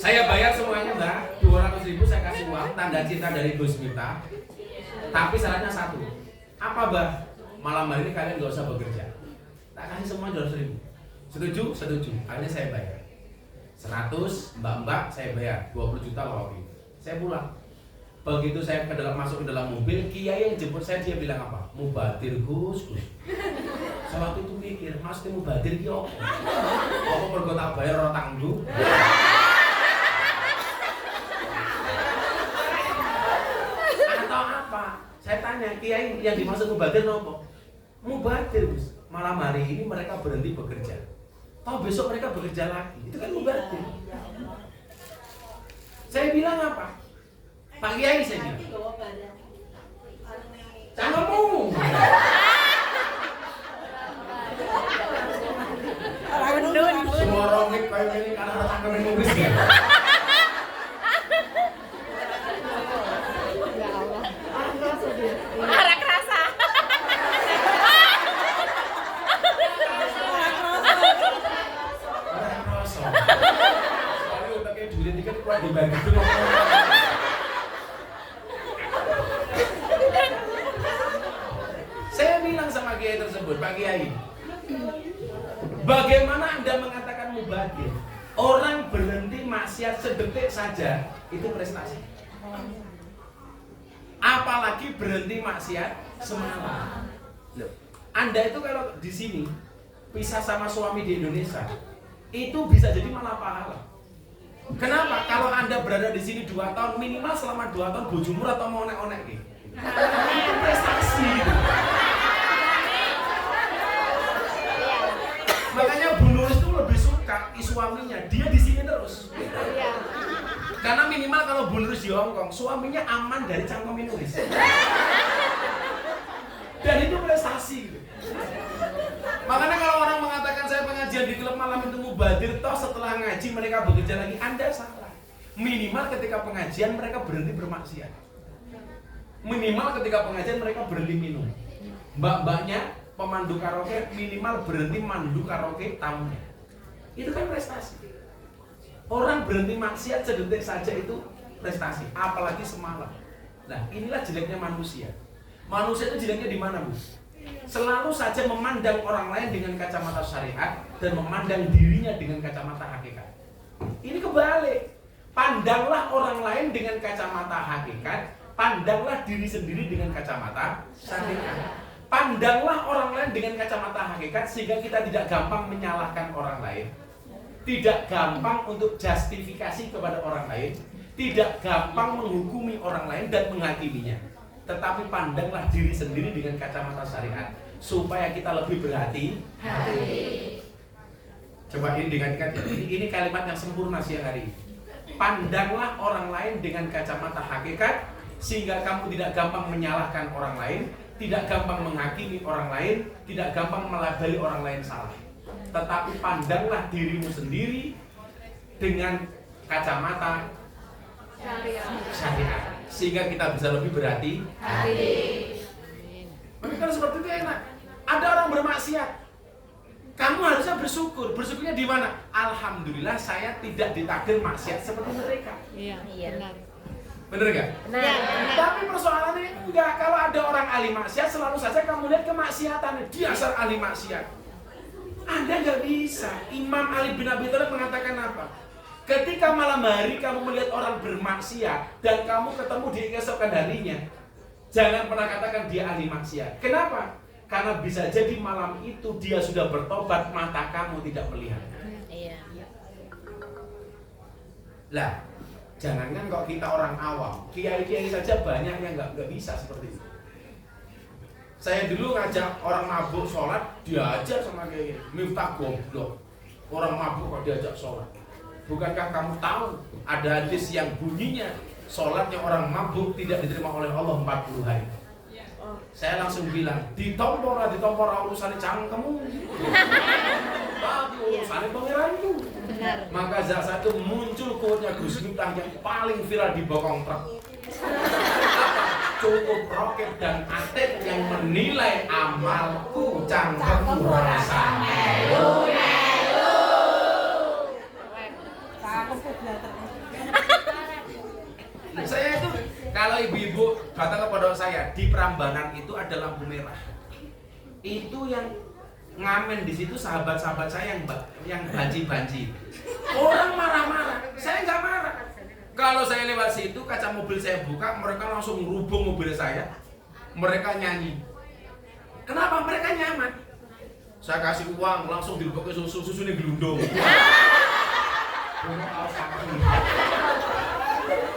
Saya bayar semuanya Mbak, 200.000 saya kasih uang, tanda cinta dari Gus Miftah. Tapi syaratnya satu, apa Mbak? Malam hari ini kalian gak usah bekerja. Tak kasih semua 200.000. Setuju? Setuju. Akhirnya saya bayar 100, mbak-mbak saya bayar 20 juta waktu itu. Saya pulang. Begitu saya masuk ke dalam mobil, kiai yang jemput saya, dia bilang apa? Mubadir Gus. Saya waktu itu mikir, maksudnya mubadir ki opo? Apa mergo tak bayar ora tanggung? Atau apa? Saya tanya, kiai yang dimaksud mubadir nopo? Mubadir Gus. Malam hari ini mereka berhenti bekerja. Tahu besok mereka bekerja lagi. Itu kan mubadir. Saya bilang apa? Pak Kiai saya bilang. Jangan ngomong. Semua orang kayak ini karena rasa kemen Inggris ya. Ya Allah. Marah kerasa. Soalnya utaknya duit tiket kuat dibagi dulu. Saya bilang sama kiai tersebut, Pak Kiai, bagaimana Anda mengatakan mubadir? Orang berhenti maksiat sedetik saja itu prestasi. Apalagi berhenti maksiat semalam. Loh, Anda itu kalau di sini pisah sama suami di Indonesia, itu bisa jadi malah pahala. Kenapa? Kalau Anda berada di sini 2 tahun, minimal selama 2 tahun bojumur atau mau onek-onek gitu. Itu prestasi gitu. Makanya Bu Nuris itu lebih suka suaminya, dia di sini terus. Karena minimal kalau Bu Nuris di Hong Kong, suaminya aman dari cangkem Nuris. Dan itu prestasi gitu. Makanya kalau orang mengatakan saya pengajian di klub malam itu mubadir, toh setelah ngaji mereka bekerja lagi, Anda salah. Minimal ketika pengajian mereka berhenti bermaksiat. Minimal ketika pengajian mereka berhenti minum. Mbak-mbaknya pemandu karaoke minimal berhenti mandu karaoke tamunya. Itu kan prestasi. Orang berhenti maksiat sedetik saja itu prestasi, apalagi semalam. Nah, inilah jeleknya manusia. Manusia itu jeleknya di mana, Bu? Selalu saja memandang orang lain dengan kacamata syariat dan memandang dirinya dengan kacamata hakikat. Ini kebalik. Pandanglah orang lain dengan kacamata hakikat, Pandanglah diri sendiri dengan kacamata syariat. Pandanglah orang lain dengan kacamata hakikat sehingga kita tidak gampang menyalahkan orang lain. Tidak gampang untuk justifikasi kepada orang lain. Tidak gampang menghukumi orang lain dan menghakiminya. Tetapi pandanglah diri sendiri dengan kacamata syariat supaya kita lebih berhati-hati. Coba ini dengarkan, ini kalimat yang sempurna siang hari ini. Pandanglah orang lain dengan kacamata hakikat sehingga kamu tidak gampang menyalahkan orang lain, tidak gampang menghakimi orang lain, tidak gampang melabeli orang lain salah. Tetapi pandanglah dirimu sendiri dengan kacamata syariat sehingga kita bisa lebih berhati-hati. Tapi kalau seperti itu enak. Ada orang bermaksiat, kamu harusnya bersyukur. Bersyukurnya di mana? Alhamdulillah saya tidak ditakdir maksiat seperti mereka. Iya, benar. Bener nggak? Benar. Tapi persoalannya enggak. Kalau ada orang ahli maksiat, selalu saja kamu lihat kemaksiatannya. Dia asal ahli maksiat. Anda nggak bisa. Imam Ali bin Abi Thalib mengatakan apa? Ketika malam hari kamu melihat orang bermaksiat dan kamu ketemu di keesokan harinya, jangan pernah katakan dia ahli maksiat. Kenapa? Karena bisa jadi malam itu dia sudah bertobat, mata kamu tidak melihat. Iya. Lah, jangankan kok kita orang awam, kiai-kiai saja banyak yang nggak bisa seperti itu. Saya dulu ngajak orang mabuk sholat, diajar sama kiai, Miftah goblok. Orang mabuk kok diajak sholat. Bukankah kamu tahu ada hadis yang bunyinya sholatnya orang mabuk tidak diterima oleh Allah 40 hari. Saya langsung bilang, ditompor urusannya cangkemmu. Tapi urusannya pangeranku. Maka saat itu muncul quote-nya Gus Miftah yang paling viral di bokong truk. Cukup roket dan atik yang menilai amalku cangkemmu rasa melu. Saya itu kalau ibu-ibu datang kepada saya di Prambanan itu ada lampu merah. Itu yang ngamen di situ sahabat-sahabat saya yang banci-banci. Orang marah-marah, saya nggak marah. Kalau saya lewat situ, kaca mobil saya buka, mereka langsung ngerubung mobil saya. Mereka nyanyi. Kenapa? Mereka nyaman. Saya kasih uang, langsung dirubuk ke susu ini gelundung.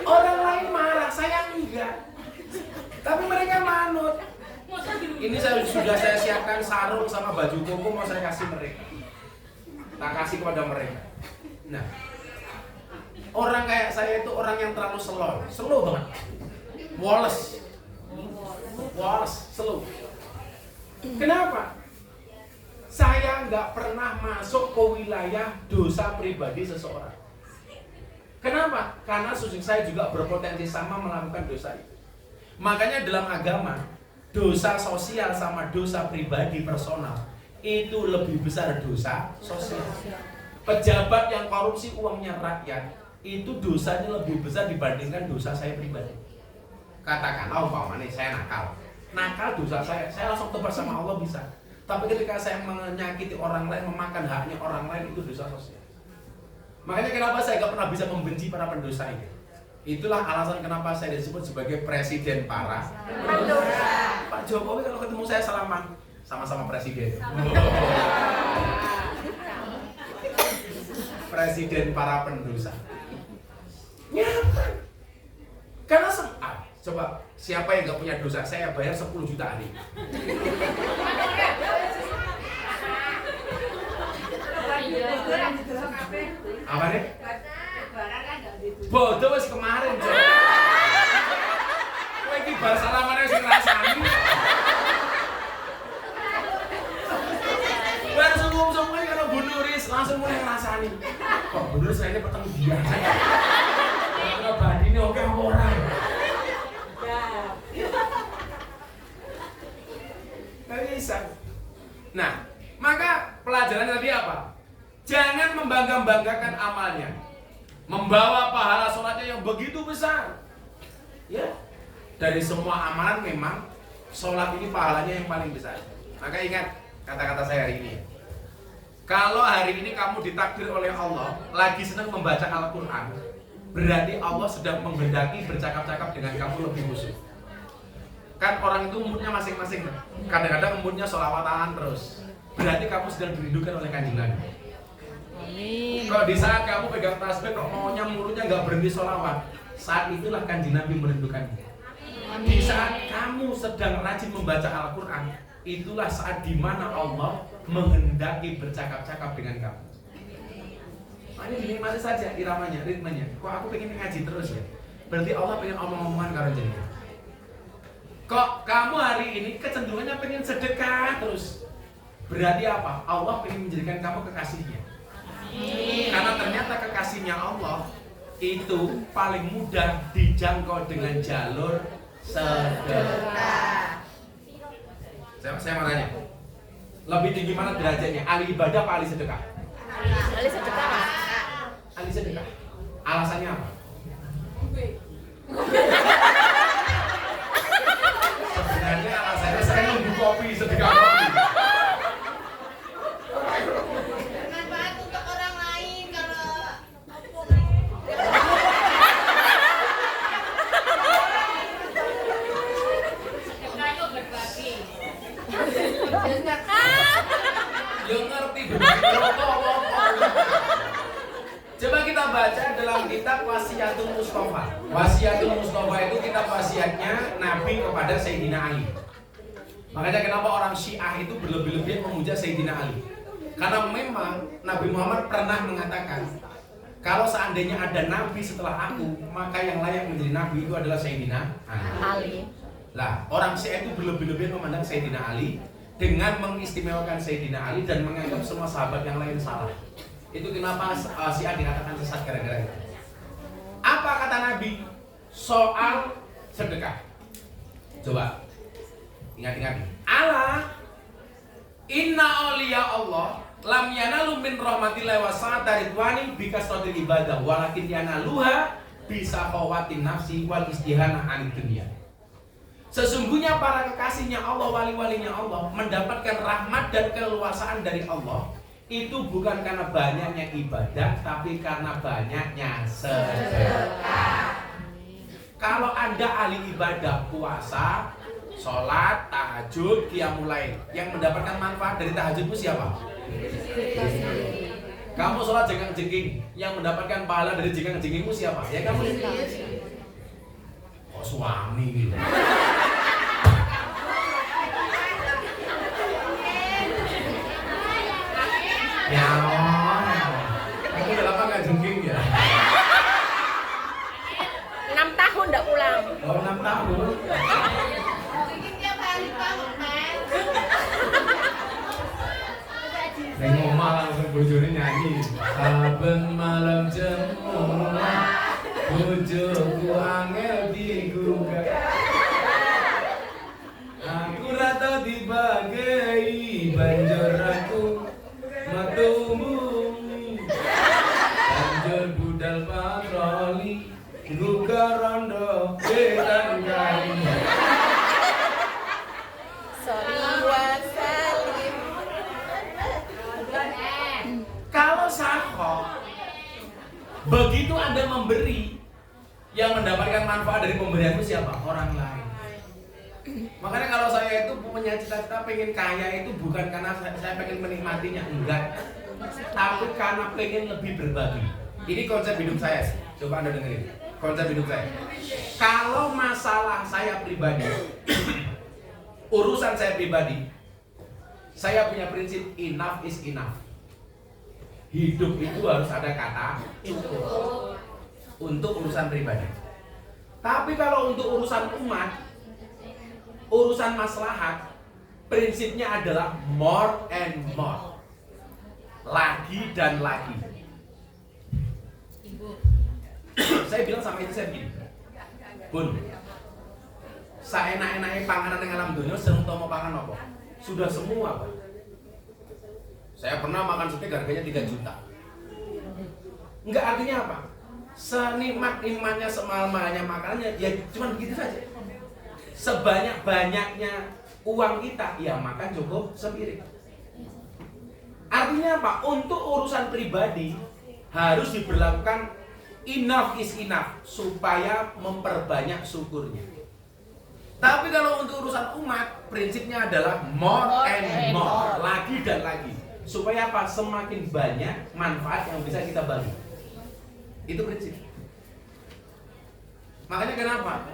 Orang lain marah, saya enggak. Tapi mereka manut. Ini sudah saya siapkan sarung sama baju koko mau saya kasih mereka. Tak kasih kepada mereka. Nah, orang kayak saya itu orang yang terlalu slow banget. Woles, slow. Kenapa? Saya nggak pernah masuk ke wilayah dosa pribadi seseorang. Kenapa? Karena saya juga berpotensi sama melakukan dosa itu. Makanya dalam agama, dosa sosial sama dosa pribadi personal itu lebih besar dosa sosial. Pejabat yang korupsi uangnya rakyat itu dosanya lebih besar dibandingkan dosa saya pribadi. Katakanlah umpamanya saya nakal dosa saya langsung tebas sama Allah bisa. Tapi ketika saya menyakiti orang lain, memakan haknya orang lain, itu dosa sosial. Makanya kenapa saya gak pernah bisa membenci para pendosa ini. Itulah alasan kenapa saya disebut sebagai presiden para pendosa. Pak Jokowi kalau ketemu saya salaman, sama-sama presiden. Presiden para pendosa. Nyaman. Karena coba siapa yang gak punya dosa? Saya bayar 10 juta hari. Apa nih? Bodoh wis kemarin, Cok. Kowe iki bar salamane sing ngrasani. Bar sungguh-sungguh karo Bu Nuris langsung mulai ngrasani. Kok Bu Nuris ini peteng dia. Ora bandine oke apa ora? Nggak bisa. Nah, maka pelajaran tadi apa? Jangan membangga-banggakan amalnya. Membawa pahala sholatnya yang begitu besar. Ya, dari semua amalan memang sholat ini pahalanya yang paling besar. Maka ingat kata-kata saya hari ini. Kalau hari ini kamu ditakdir oleh Allah lagi senang membaca Al-Quran, berarti Allah sedang menghendaki bercakap-cakap dengan kamu lebih khusyuk. Kan orang itu moodnya masing-masing. Kadang-kadang moodnya sholawatan terus. Berarti kamu sedang dirindukan oleh Kanjeng Nabi. Amin. Kalau di saat kamu pegang tasbih kok maunya mulutnya nggak berhenti sholawat, saat itulah Kanjeng Nabi merindukanmu. Di saat kamu sedang rajin membaca Al-Quran, itulah saat dimana Allah menghendaki bercakap-cakap dengan kamu. Makanya dinikmati saja iramanya, ritmenya. Kok aku pengen ngaji terus ya? Berarti Allah pengen omong-omongan karo jenengan. Kok kamu hari ini kecenderungannya pengen sedekah terus? Berarti apa? Allah pengen menjadikan kamu kekasihnya. Karena ternyata kekasihnya Allah itu paling mudah dijangkau dengan jalur sedekah. Saya mau tanya, lebih tinggi mana derajatnya? Ahli ibadah apa ahli sedekah? Ahli sedekah, Pak. Ahli sedekah. Alasannya apa? Sebenarnya alasannya saya nunggu kopi sedekah kopi. Bermanfaat untuk orang lain kalau Ya ngerti begitu. Coba kita baca dalam kitab Wasiatul Mustafa. Wasiatul Mustafa itu kitab wasiatnya Nabi kepada Sayyidina Ali. Makanya kenapa orang Syiah itu berlebih-lebihan memuja Sayyidina Ali? Karena memang Nabi Muhammad pernah mengatakan, kalau seandainya ada Nabi setelah aku, maka yang layak menjadi Nabi itu adalah Sayyidina Ali. Lah, orang Syiah itu berlebih-lebihan memandang Sayyidina Ali dengan mengistimewakan Sayyidina Ali dan menganggap semua sahabat yang lain salah. Itu kenapa Syiah dikatakan sesat gara-gara itu. Apa kata Nabi soal sedekah? Coba ingat-ingat. Ala inna awliya Allah lam yanalu min rahmatillahi wa sa'ati ridwani bikasratil ibadah walakin yanaluha bisa khawatin nafsi wal istihana anid dunya. Sesungguhnya para kekasihnya Allah, wali-walinya Allah mendapatkan rahmat dan keleluasaan dari Allah itu bukan karena banyaknya ibadah, tapi karena banyaknya sedekah. Kalau Anda ahli ibadah, puasa, sholat, tahajud, qiyamul lail, yang mendapatkan manfaat dari tahajudmu siapa? Kamu sholat jengking-jengking, yang mendapatkan pahala dari jengking-jengkingmu siapa? Ya kamu sendiri. Oh suami gitu. Ya, kamu udah lama nggak jengking ya? 6 tahun enggak pulang. Oh 6 tahun. bikin tiap hari bangun kan. Neng omah langsung bojone nyanyi. Saben malam jemula, bojoku angel digugah. Aku rata dibagi banjur aku metu bumi. Banjur budal patroli gugah rondo wetan kali. Sholli wa salim. Kalau sakho, begitu Anda memberi, yang mendapatkan manfaat dari pemberianmu siapa? Orang lain. Makanya kalau saya itu punya cita-cita pengen kaya itu bukan karena saya pengen menikmatinya, enggak. Tapi karena pengen lebih berbagi. Ini konsep hidup saya sih. Coba Anda dengerin. Konsep hidup saya. Kalau masalah saya pribadi, urusan saya pribadi, saya punya prinsip enough is enough. Hidup itu harus ada kata cukup untuk urusan pribadi. Tapi kalau untuk urusan umat, urusan maslahat, prinsipnya adalah more and more. Lagi dan lagi. Saya bilang sama itu saya begini, Bun, saenak-enake panganan yang alam dunia seneng tomo pangan apa? Sudah semua, Pak. Saya pernah makan steak harganya 3 juta. Enggak, artinya apa? Senikmat-nikmatnya, semahal-mahalnya makanannya, ya cuma begitu saja. Sebanyak-banyaknya uang kita, ya makan cukup sepiring. Artinya apa? Untuk urusan pribadi harus diberlakukan enough is enough, supaya memperbanyak syukurnya. Tapi kalau untuk urusan umat, prinsipnya adalah more and more, lagi dan lagi. Supaya apa? Semakin banyak manfaat yang bisa kita bagi. Itu prinsip. Makanya kenapa?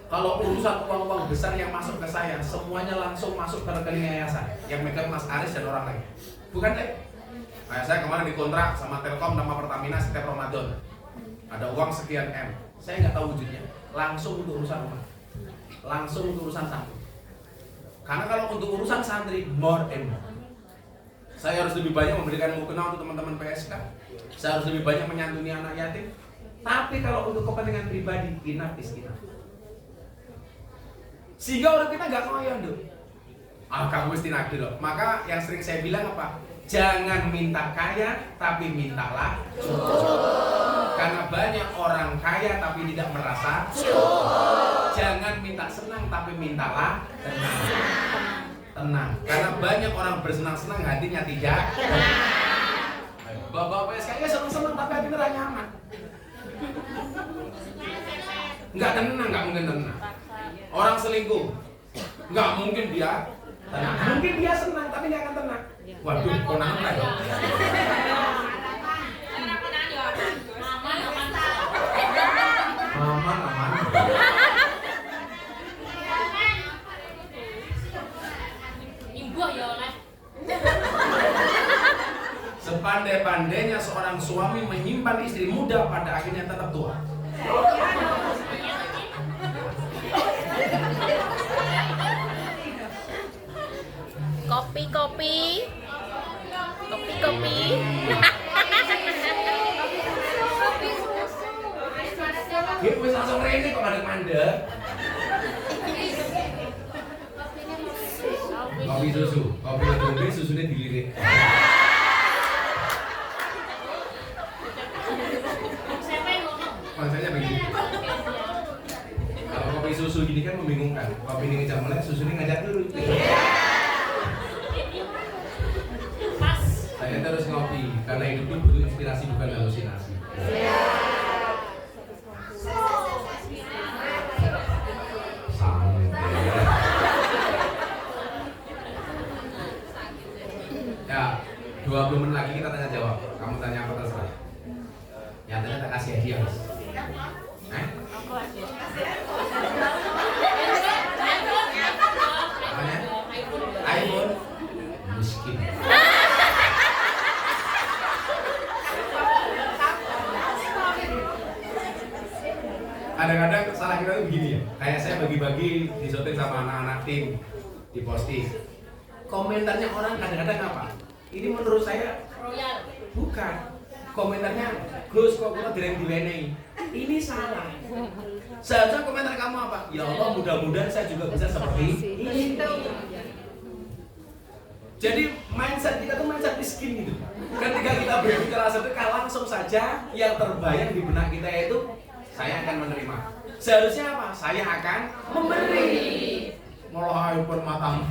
Kalau urusan uang-uang besar yang masuk ke saya, semuanya langsung masuk ke rekening yayasan yang megang Mas Aris dan orang lain. Bukan saya. Kayak saya kemarin dikontrak sama Telkom sama Pertamina setiap Ramadan. Ada uang sekian M. Saya nggak tahu wujudnya. Langsung untuk urusan umat. Langsung untuk urusan santri. Karena kalau untuk urusan santri, more and more. Saya harus lebih banyak memberikan mukena untuk teman-teman PSK. Saya harus lebih banyak menyantuni anak yatim. Tapi kalau untuk kepentingan pribadi, enough is enough. Sehingga orang kita nggak ngoyo, Dok. Kamu mesti nagih loh. Maka yang sering saya bilang apa? Jangan minta kaya, tapi mintalah cukup. Karena banyak orang kaya tapi tidak merasa cukup. Jangan minta senang, tapi mintalah tenang. Tenang. Karena banyak orang bersenang-senang hatinya tidak tenang. Bapak PSK senang-senang tapi hatinya tidak nyaman. Nggak tenang, nggak mungkin tenang. Orang selingkuh, nggak mungkin dia tenang. Mungkin dia senang tapi nggak akan tenang. Waduh, konangan lah ya. Aman. Sepandai-pandainya seorang suami menyimpan istri muda, pada akhirnya tetap tua. Kopi. Gitu wis langsung rene kok mandek-mandek. Kopi susu, kopi gombe susunya dilirik. Maksudnya begini. Kalau kopi susu gini kan membingungkan. Kopi ini ngejak melek, susunya ngajak dulu. Saya terus ngopi karena hidup itu butuh inspirasi bukan halusinasi. Ya, 20 menit lagi kita tanya jawab. Kamu tanya apa terserah. Nyatanya tak kasih hadiah, Mas. iPhone miskin. Kadang-kadang salah kita tuh begini ya. Kayak saya bagi-bagi di syuting sama anak-anak tim, di posting. Komentarnya orang kadang-kadang apa? Ini menurut saya royal. Bukan. Komentarnya Gus kok kita direng-diwenehi. Ini salah. Seharusnya komentar kamu apa? Ya Allah, mudah-mudahan saya juga bisa seperti ini. Jadi mindset kita tuh mindset miskin gitu. Ketika kita berbicara sedekah, langsung saja yang terbayang di benak kita itu saya akan menerima. Seharusnya apa? Saya akan memberi. Malah iPhone matang.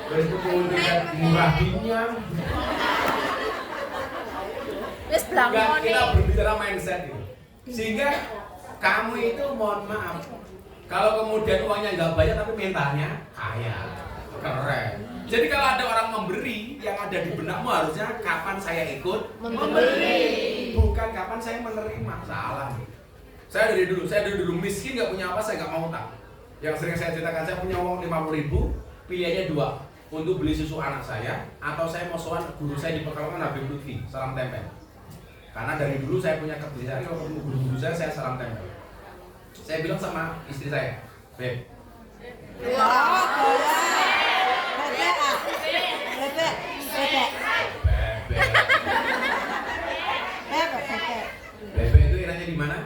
Terus kemudian murah dinyang. Kita berbicara mindset itu. Sehingga kamu itu mohon maaf. Kalau kemudian uangnya nggak banyak tapi mentalnya kaya, keren. Jadi kalau ada orang memberi, yang ada di benakmu harusnya kapan saya ikut memberi, bukan kapan saya menerima. Salah. Saya dari dulu miskin, nggak punya apa, saya nggak mau utang. Yang sering saya ceritakan, saya punya uang 50.000, pilihannya dua, untuk beli susu anak saya, atau saya mau sowan guru saya di Pekalongan Habib Lutfi, salam tempel. Karena dari dulu saya punya kebiasaan kalau ketemu guru-guru saya salam tempel. Saya bilang sama istri saya, Beb. Bebek itu enaknya di mana?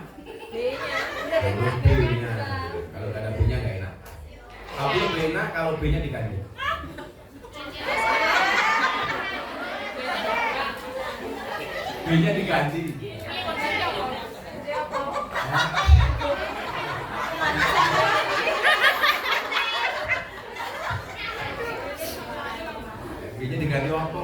B-nya. Kalau nggak ada B-nya nggak enak. Tapi lebih enak kalau B-nya diganti. B-nya diganti. B-nya diganti apa?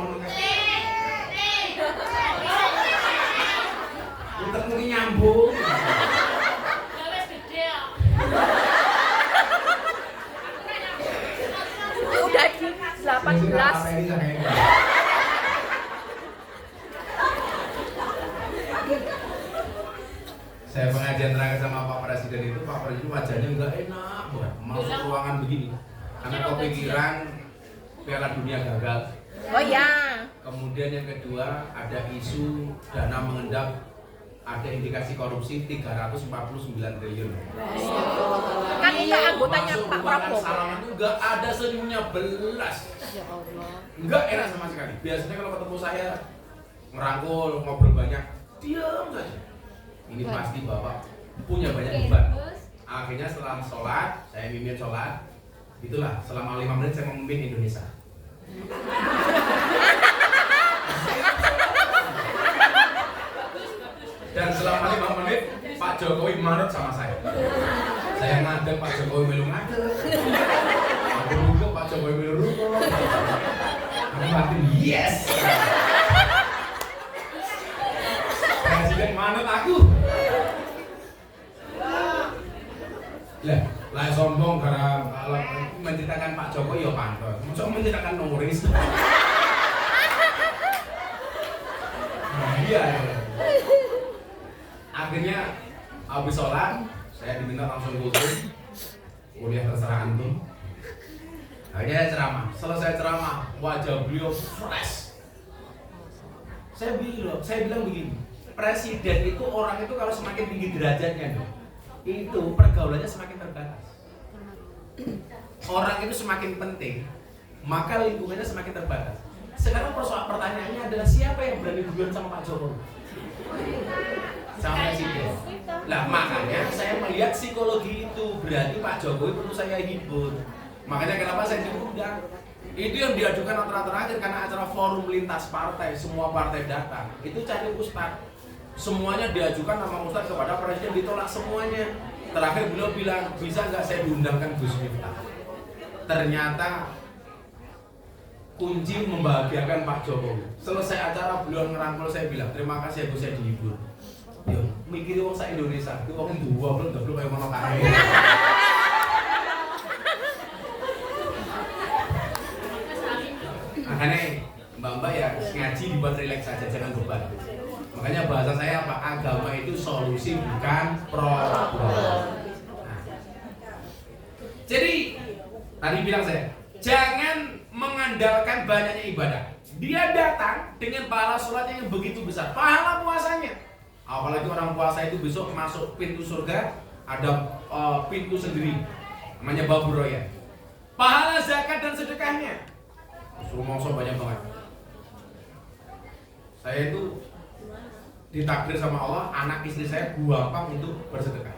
Saya pengajian terakhir sama Pak Presiden itu, Pak Presiden wajahnya nggak enak banget masuk ruangan begini karena kepikiran Piala Dunia gagal. Oh ya. Kemudian yang kedua ada isu dana mengendap, ada indikasi korupsi 349 triliun. Kan itu anggotanya Masuk Pak ruangan Prabowo. salaman itu nggak ada senyumnya belas, Ya Allah. nggak enak sama sekali. Biasanya kalau ketemu saya ngerangkul, ngobrol banyak, diam saja. Ini pasti Bapak punya banyak beban. Akhirnya setelah sholat, saya mimpin sholat. Itulah selama 5 menit saya memimpin Indonesia. Dan selama 5 menit Pak Jokowi manut sama saya. Saya ngadep, Pak Jokowi melu ngadep. Aku rukuk, Pak Jokowi melu rukuk. Aku batin yes. Presiden manut aku. Lah sombong karena kalau menceritakan Pak Jokowi ya pantas. Masa menceritakan Noris. Nah, iya. Akhirnya habis sholat, saya diminta langsung kultum. Kuliah terserah antum. Akhirnya ceramah. Selesai ceramah, wajah beliau fresh. Saya bilang begini, presiden itu orang itu kalau semakin tinggi derajatnya, itu pergaulannya semakin terbatas. Orang itu semakin penting, maka lingkungannya semakin terbatas. Sekarang pertanyaannya adalah siapa yang berani guyon sama Pak Jokowi? Sama presiden. Lah makanya saya melihat psikologi itu, berarti Pak Jokowi perlu saya hibur. Makanya kenapa saya diundang? Itu yang diajukan terakhir karena acara forum lintas partai, semua partai datang. Itu cari ustadz. Semuanya diajukan nama ustadz kepada presiden, ditolak semuanya. Terakhir beliau bilang, bisa nggak saya diundangkan Gus Miftah? Ternyata kunci membahagiakan Pak Jokowi. Selesai acara beliau ngerangkul, saya bilang terima kasih ya Gus, saya dihibur. Yo, mikir wong sak Indonesia, itu wong dua belum kayak ngono kae. Makanya mbak-mbak ya ngaji dibuat rileks saja, jangan beban. Makanya bahasa saya apa? Agama itu solusi bukan problem. Nah. Jadi tadi bilang saya, jangan mengandalkan banyaknya ibadah. Dia datang dengan pahala sholatnya yang begitu besar, pahala puasanya. Apalagi orang puasa itu besok masuk pintu surga, ada pintu sendiri, namanya Babu Royan. Pahala zakat dan sedekahnya, suruh mongso banyak banget. Saya itu ditakdir sama Allah, anak istri saya gampang untuk bersedekah.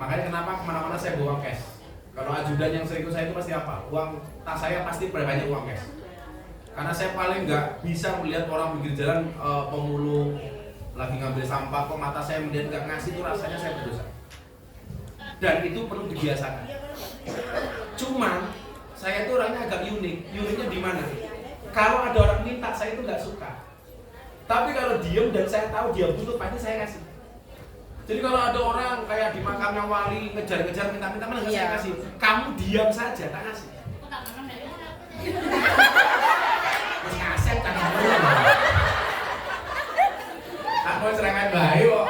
Makanya kenapa kemana-mana saya bawa cash. Kalau ajudan yang sering saya itu pasti apa? Uang tas saya pasti banyak uang cash. Karena saya paling nggak bisa melihat orang pinggir jalan pemulung lagi ngambil sampah, kok mata saya melihat nggak ngasih, itu rasanya saya berdosa. Dan itu perlu dibiasakan. Cuman saya itu orangnya agak unik. Uniknya di mana? Kalau ada orang minta, saya itu nggak suka. Tapi kalau diem dan saya tahu dia butuh, pasti saya kasih. Jadi kalau ada orang kayak di makamnya wali ngejar-ngejar minta-minta, mana nggak saya kasih. Kamu diam saja, tak kasih. Terus ngasih tak kasih. Aku serangan bayi kok.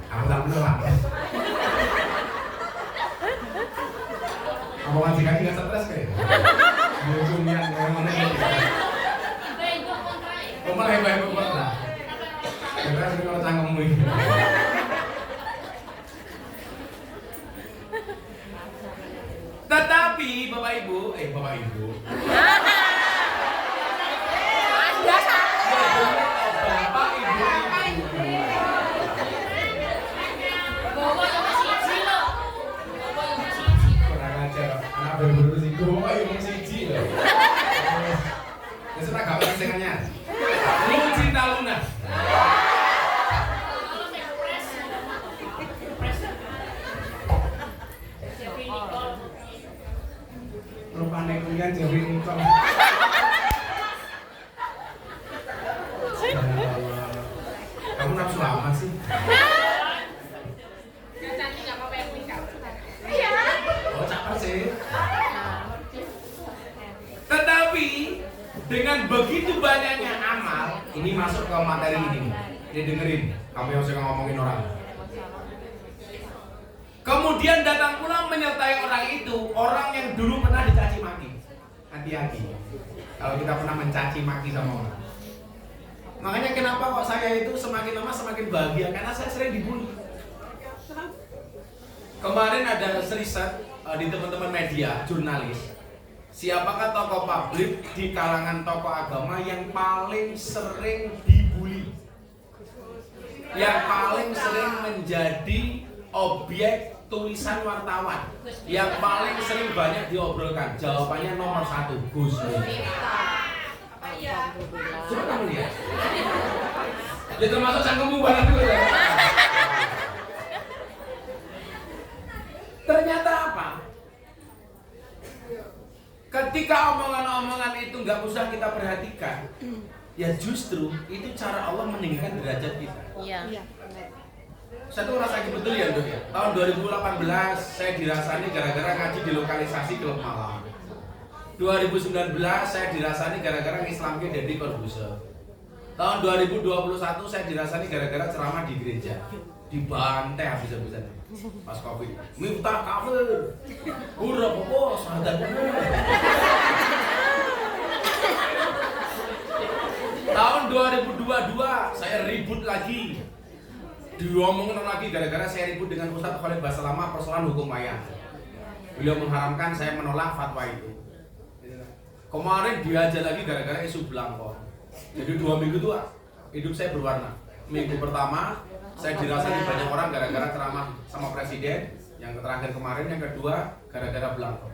Aku tak bener lah. Aku majikan nggak stres kayak. Musuhnya mana nih? Kamu hebat lah. Karena sih kalau cangkemmu ini. Tetapi Bapak Ibu. Anda salah. Bapak Ibu. Kurang ajar. Anak berburu sih. Bapak Ibu siji loh. Besok agak pentingnya. Lu cinta Luna. Rupanya kuliah jadi nikah. Kamu nafsu amat sih. Oh, capek sih. Tetapi dengan Dengan begitu banyaknya amal, ini masuk ke materi ini. Ini dengerin, kamu yang suka ngomongin orang. Kemudian datang pula menyertai orang itu, orang yang dulu pernah dicaci maki. Hati-hati kalau kita pernah mencaci maki sama orang. Makanya kenapa kok saya itu semakin lama semakin bahagia, karena saya sering dibully. Kemarin ada riset di teman-teman media, jurnalis. Siapakah tokoh publik di kalangan tokoh agama yang paling sering dibully? Yang paling sering menjadi objek tulisan wartawan, yang paling sering banyak diobrolkan. Jawabannya nomor 1, Gus Dur. Coba kamu lihat. Ya termasuk sangkemu banget juga ya. Ternyata apa? Ketika omongan-omongan itu nggak usah kita perhatikan, ya justru itu cara Allah meninggikan derajat kita. Iya. Saya tuh merasa betul ya, Dok ya. Tahun 2018 saya dirasani gara-gara ngaji di lokalisasi Klub Malam. 2019 saya dirasani gara-gara ngislamke Deddy Corbuzier. Tahun 2021 saya dirasani gara-gara ceramah di gereja. Dibantai habis-habisan pas Covid. Miftah kafir. Ura popo sahadat. Tahun 2022 saya ribut lagi. Diomongin lagi gara-gara saya ribut dengan Ustadz Khalid Basalamah persoalan hukum ayah. Beliau mengharamkan, saya menolak fatwa itu. Kemarin diajar lagi gara-gara isu belangkon. Jadi 2 minggu itu hidup saya berwarna. Minggu pertama saya dirasani banyak orang gara-gara ceramah sama presiden. Yang terakhir kemarin, yang kedua gara-gara belangkon.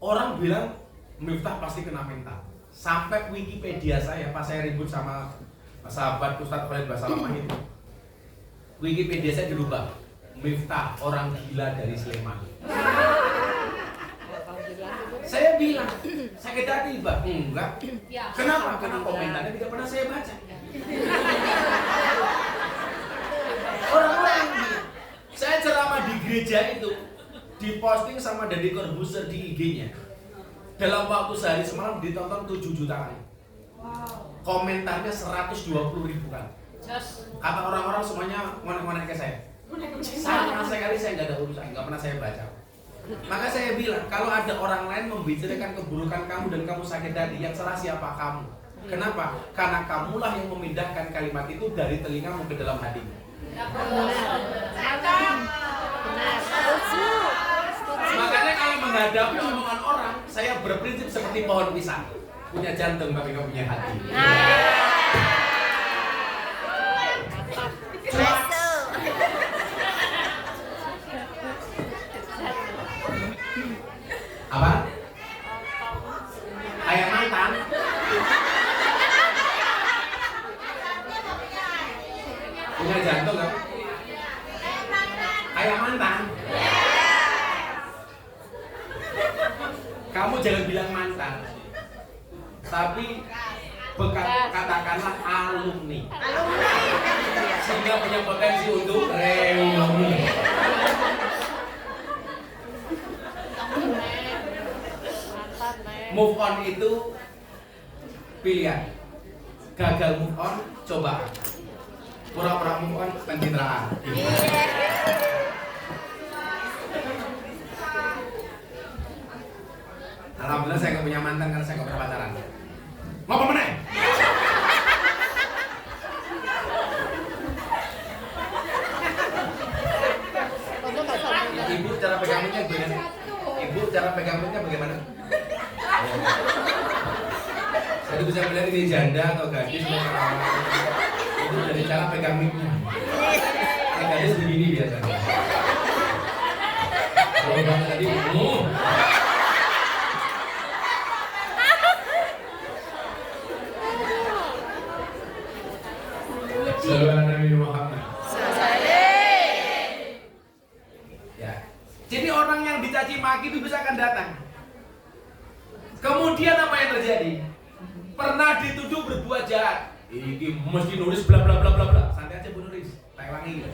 Orang bilang Miftah pasti kena mental. Sampai Wikipedia saya pas saya ribut sama sahabat Ustadz Khalid Basalamah itu, Wikipedia saya dirubah, Miftah orang gila dari Sleman. Saya bilang, sakit hati Mbak? Enggak. Kenapa? Karena komentarnya tidak pernah saya baca. Orang-orang saya ceramah di gereja itu diposting sama Deddy Corbuzier di IG-nya. Dalam waktu sehari semalam ditonton 7 juta kali. Komentarnya 120.000 kali. Kata orang-orang semuanya ngonek-ngonek ke saya. Sama sekali saya nggak ada urusan, nggak pernah saya baca. Maka saya bilang, kalau ada orang lain membicarakan keburukan kamu dan kamu sakit hati, yang salah siapa? Kamu. Kenapa? Karena kamulah yang memindahkan kalimat itu dari telingamu ke dalam hatimu. Makanya kalau menghadapi omongan orang, saya berprinsip seperti pohon pisang, punya jantung tapi nggak punya hati. Apa? Ayam mantan. Punya jantung kan? Ayam mantan. Kamu jangan bilang mantan, tapi katakanlah alumni. Sehingga punya potensi untuk reuni. Move on itu pilihan. Gagal move on, coba. Pura-pura move on, pencitraan. Alhamdulillah saya nggak punya mantan karena saya nggak pernah pacaran. Ngapa meneh? Ibu cara pegang mic-nya bagaimana? Ibu cara pegang mic-nya bagaimana? Saya bisa melihat ini janda atau gadis mau kenalan. Itu dari cara pegang mic-nya. Gadis begini biasanya. Kalau pegang tadi, Sallallahu Nabi Muhammad. Ya. Jadi orang yang dicaci maki itu bisa akan datang. Kemudian apa yang terjadi? Pernah dituduh berbuat jahat. Ini mesti nulis bla bla bla bla bla. Santai aja Bu nulis. Taiwangi.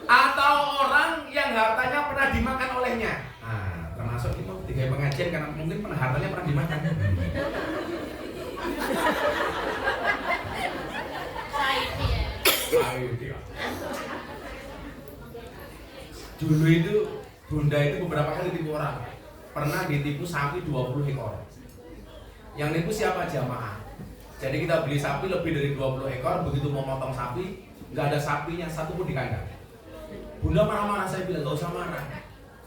Atau orang yang hartanya pernah dimakan olehnya. Nah, termasuk itu tiga pengajian karena mungkin hartanya pernah dimakan. Dulu itu Bunda itu beberapa kali ditipu orang. Pernah ditipu sapi 20 ekor. Yang nipu siapa? Jamaah. Jadi kita beli sapi lebih dari 20 ekor, begitu mau motong sapi, nggak ada sapinya satu pun di kandang. Bunda marah-marah, saya bilang nggak usah marah.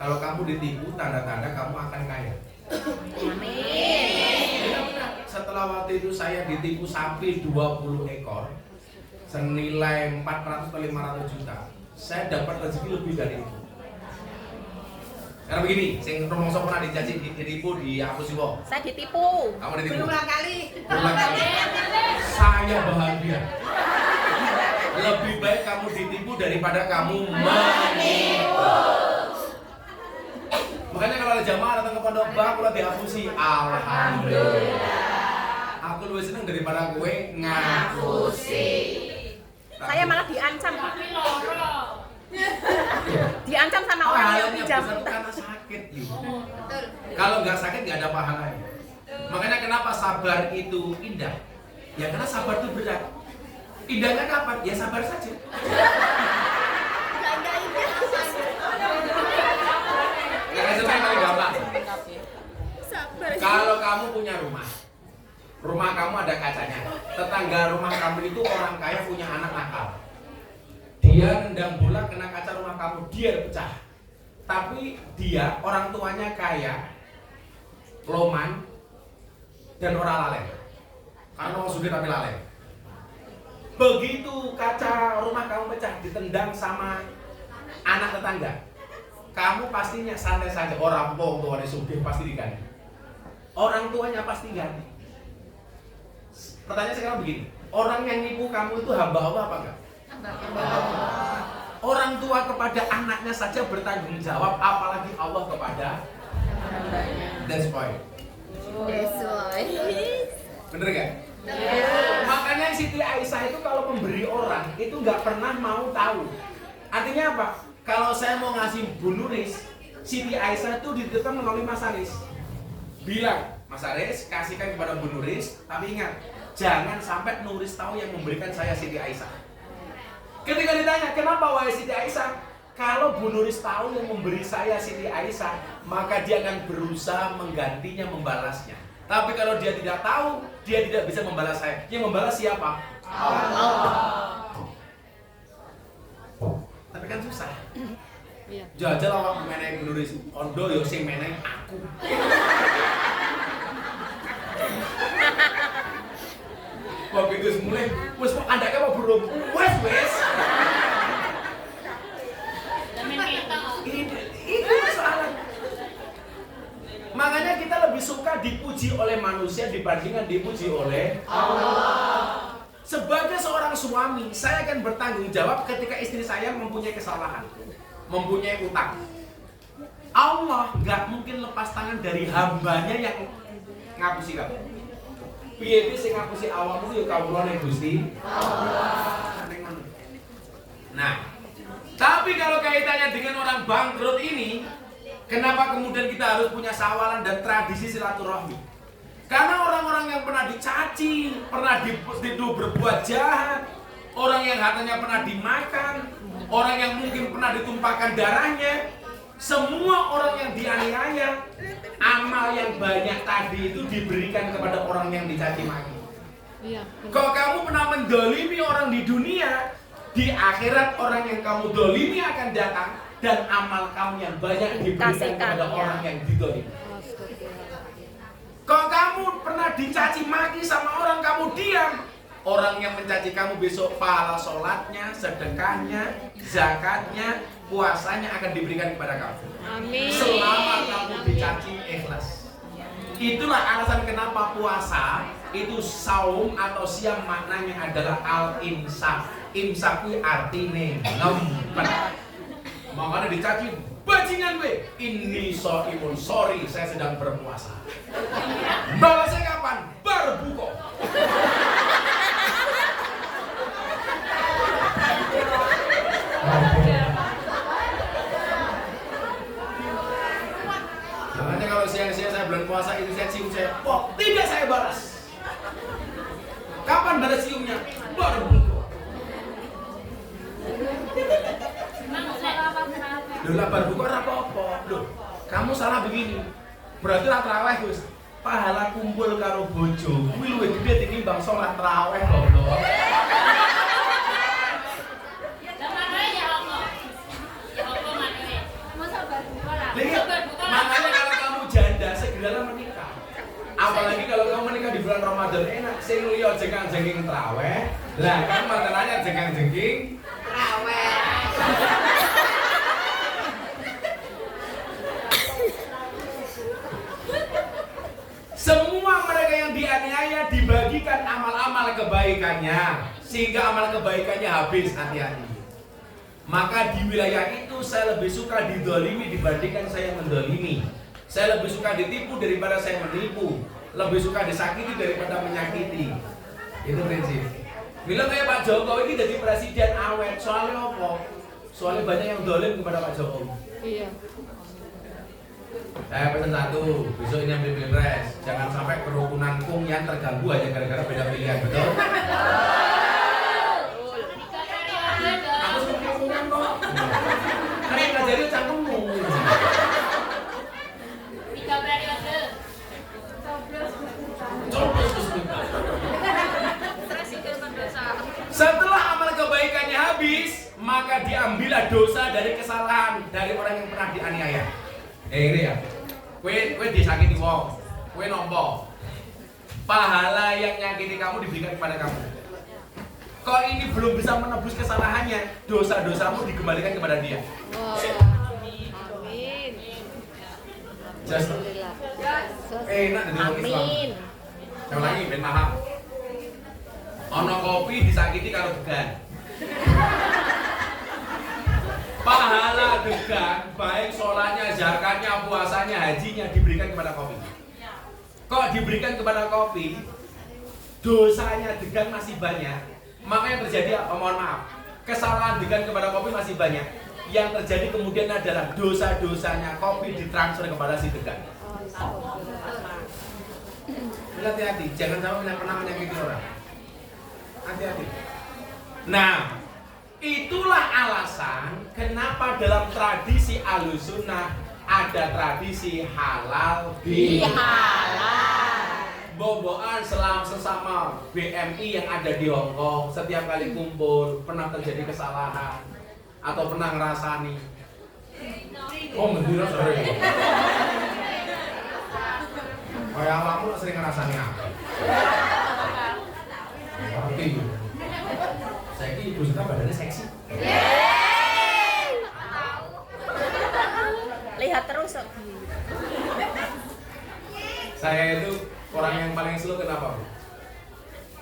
Kalau kamu ditipu, tanda-tanda kamu akan kaya. Amin. Setelah waktu itu saya ditipu sapi 20 ekor, senilai 400 atau 500 juta. Saya dapat rezeki lebih dari itu. Karena begini, sing rumongso pernah ditipu di aku sih, Saya ditipu. Kamu ditipu? Berulang kali. Berulang kali. Saya bahagia. Lebih baik kamu ditipu daripada kamu menipu. Makanya kalau ada jamaah datang ke pondok bang, kalau dihapusi, alhamdulillah. Aku lebih seneng daripada gue ngapusi. Saya malah diancam. Diancam sama orang yang pinjam. Itu karena sakit, Kalau nggak sakit nggak ada pahalanya. Makanya kenapa sabar itu indah? Ya karena sabar itu berat. Indahnya kapan? Ya sabar saja. Yang paling gampang. Kalau kamu punya rumah kamu ada kacanya. Tetangga rumah kamu itu orang kaya punya anak nakal. Dia nendang bola kena kaca rumah kamu, dia pecah. Tapi dia orang tuanya kaya, loman, dan orang lalai. Karena orang sugih tapi lalai. Begitu kaca rumah kamu pecah, ditendang sama anak tetangga, kamu pastinya santai saja. Orang tuanya sugih pasti diganti. Orang tuanya pasti ganti. Pertanyaan sekarang begini, orang yang nipu kamu itu hamba Allah apa enggak? Orang tua kepada anaknya saja bertanggung jawab, apalagi Allah kepada hambanya. That's point. Bener gak? Makanya Siti Aisyah itu kalau memberi orang itu nggak pernah mau tahu. Artinya apa? Kalau saya mau ngasih Bu Nuris, Siti Aisyah itu dititipkan melalui Mas Aris. Bilang, Mas Aris kasihkan kepada Bu Nuris, tapi ingat, jangan sampai Nuris tahu yang memberikan saya Siti Aisyah. Ketika ditanya, kenapa wahai Siti Aisyah? Kalau Bu Nuris tahu yang memberi saya Siti Aisyah, maka dia akan berusaha menggantinya, membalasnya. Tapi kalau dia tidak tahu, dia tidak bisa membalas saya. Yang membalas siapa? Allah. Tapi kan susah. Jajal awak meneng Bu Nuris, ondo yo sing meneng aku. Begitu semulai, wes kok andake apa burung? Wes. Itu masalah. Makanya kita lebih suka dipuji oleh manusia dibandingkan dipuji oleh Allah. Sebagai seorang suami, saya akan bertanggung jawab ketika istri saya mempunyai kesalahan, mempunyai utang. Allah nggak mungkin lepas tangan dari hambanya yang ngapusi kamu. Piye iki sing ngapusi awakmu ya kawulane Gusti Allah. Nah, tapi kalau kaitannya dengan orang bangkrut ini, kenapa kemudian kita harus punya sawalan dan tradisi silaturahmi? Karena orang-orang yang pernah dicaci, pernah dituduh berbuat jahat, orang yang hartanya pernah dimakan, orang yang mungkin pernah ditumpahkan darahnya, semua orang yang dianiaya, amal yang banyak tadi itu diberikan kepada orang yang dicaci maki. Kalau kamu pernah mendolimi orang di dunia, di akhirat orang yang kamu dolimi akan datang dan amal kamu yang banyak diberikan kepada orang yang didolimi. Kalau kamu pernah dicaci maki sama orang, kamu diam, orang yang mencaci kamu besok pahala sholatnya, sedekahnya, zakatnya, puasanya akan diberikan kepada kamu. Amin. Selama kamu dicaci ikhlas. Itulah alasan kenapa puasa itu saum atau siam maknanya adalah al-imsak. Imsak itu artinya ngempet. Makanya dicaci, bajingan gue. Ini so'imun, sorry saya sedang berpuasa. Balasnya kapan? Berbuka. Makanya kalau siang-siang saya bulan puasa itu saya cium saya, tidak saya balas. Kapan balas ciumnya? Baru. Lho lah bar buka ora apa-apa. Lho, kamu salah begini. Berarti ra traweh, Gus. Pahala kumpul karo bojo kuwi luwih gedhe tinimbang salat traweh kok. Makanya kalau kamu janda segeralah menikah. Apalagi kalau kamu menikah di bulan Ramadan enak, sing liya jengking traweh. Lah kan makanannya jengking traweh. Semua mereka yang dianiaya dibagikan amal-amal kebaikannya sehingga amal kebaikannya habis, hati-hati. Maka di wilayah itu saya lebih suka didolimi dibandingkan saya mendolimi. Saya lebih suka ditipu daripada saya menipu. Lebih suka disakiti daripada menyakiti. Itu prinsip. Bilang kayak Pak Jokowi ini jadi presiden awet. Soalnya apa? Soalnya banyak yang dolim kepada Pak Jokowi. Iya. Saya pesan satu, besok ini ambil pilpres. Jangan sampai kerukunan yang terganggu hanya gara-gara beda pilihan, betul? Aku suka kerukunan kok. Karena yang ngajari cangkemmu. 3 periode. Setelah amal kebaikannya habis, maka diambillah dosa dari kesalahan dari orang yang pernah dianiaya. Ini ya, kue disakiti wong, kue nompo. Pahala yang nyakiti kamu diberikan kepada kamu. Kok ini belum bisa menebus kesalahannya, dosa-dosamu dikembalikan kepada dia. Amin. Just, enak dari orang Islam. Amin. Yang lagi ben paham. Ono kopi disakiti karo degan. Pahala degan, baik sholatnya, zakatnya, puasanya, hajinya diberikan kepada kopi. Kok diberikan kepada kopi, dosanya degan masih banyak. Maka yang terjadi, mohon maaf, kesalahan degan kepada kopi masih banyak. Yang terjadi kemudian adalah dosa-dosanya kopi ditransfer kepada si degan. Hati-hati, jangan sampai pernah menyakiti orang. Hati-hati. Nah, itulah alasan kenapa dalam tradisi Ahlussunnah ada tradisi halal bihalal. Boboan sesama BMI yang ada di Hongkong setiap kali kumpul pernah terjadi kesalahan atau pernah ngerasani. Oh, ngendira sorry. Kayak awakmu sering ngerasani apa? Ngerti. Saya ini ibu kita badannya seksi. Lihat terus. Saya itu orang yang paling slow kenapa?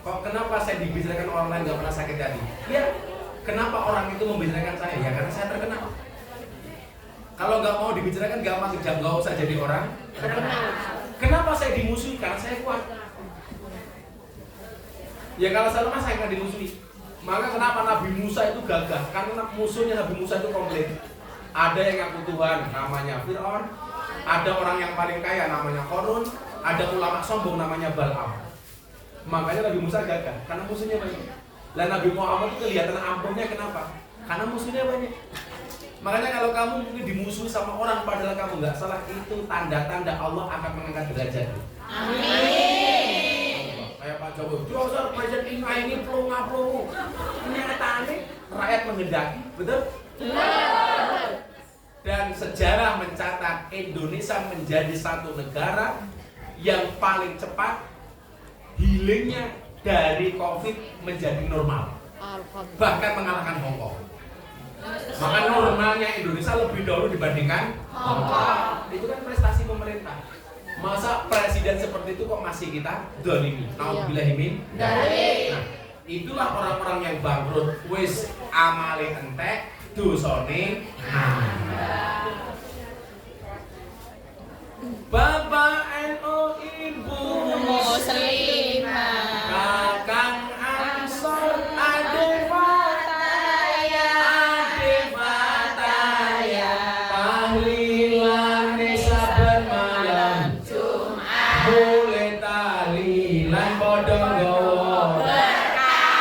Kok kenapa saya dibicarakan orang lain nggak pernah sakit hati? Ya, kenapa orang itu membicarakan saya? Ya karena saya terkenal. Kalau nggak mau dibicarakan nggak usah jadi orang terkenal. Kenapa saya dimusuhi? Karena saya kuat. Ya kalau saya saya akan dimusuhi. Maka kenapa Nabi Musa itu gagah? Karena musuhnya Nabi Musa itu komplit. Ada yang ngaku Tuhan, namanya Fir'aun. Ada orang yang paling kaya, namanya Qarun. Ada ulama sombong, namanya Bal'am. Makanya Nabi Musa gagah, karena musuhnya banyak. Dan Nabi Muhammad itu kelihatan ampuhnya kenapa? Karena musuhnya banyak. Makanya kalau kamu mungkin dimusuhi sama orang padahal kamu nggak salah, itu tanda-tanda Allah akan mengangkat derajat. Amin. Kayak Pak Jokowi, dosa presiden ini pelunga-pelungu. Kenyataannya rakyat menghendaki, betul? Betul. Dan sejarah mencatat Indonesia menjadi satu negara yang paling cepat healingnya dari COVID menjadi normal. Bahkan mengalahkan Hong Kong. Maka normalnya Indonesia lebih dahulu dibandingkan Hong Kong. Itu kan prestasi pemerintah. Masa presiden seperti itu kok masih kita dolimi? Nauzubillahimin dzalik. Nah, itulah orang-orang yang bangkrut. Wis amale entek, dosane nambah. Bapak NU, Ibu Muslimah, Kakang Ansor, Ade Fataya, tahlilan saben malam Jumat, boleh tahlilan padha nggawa berkah.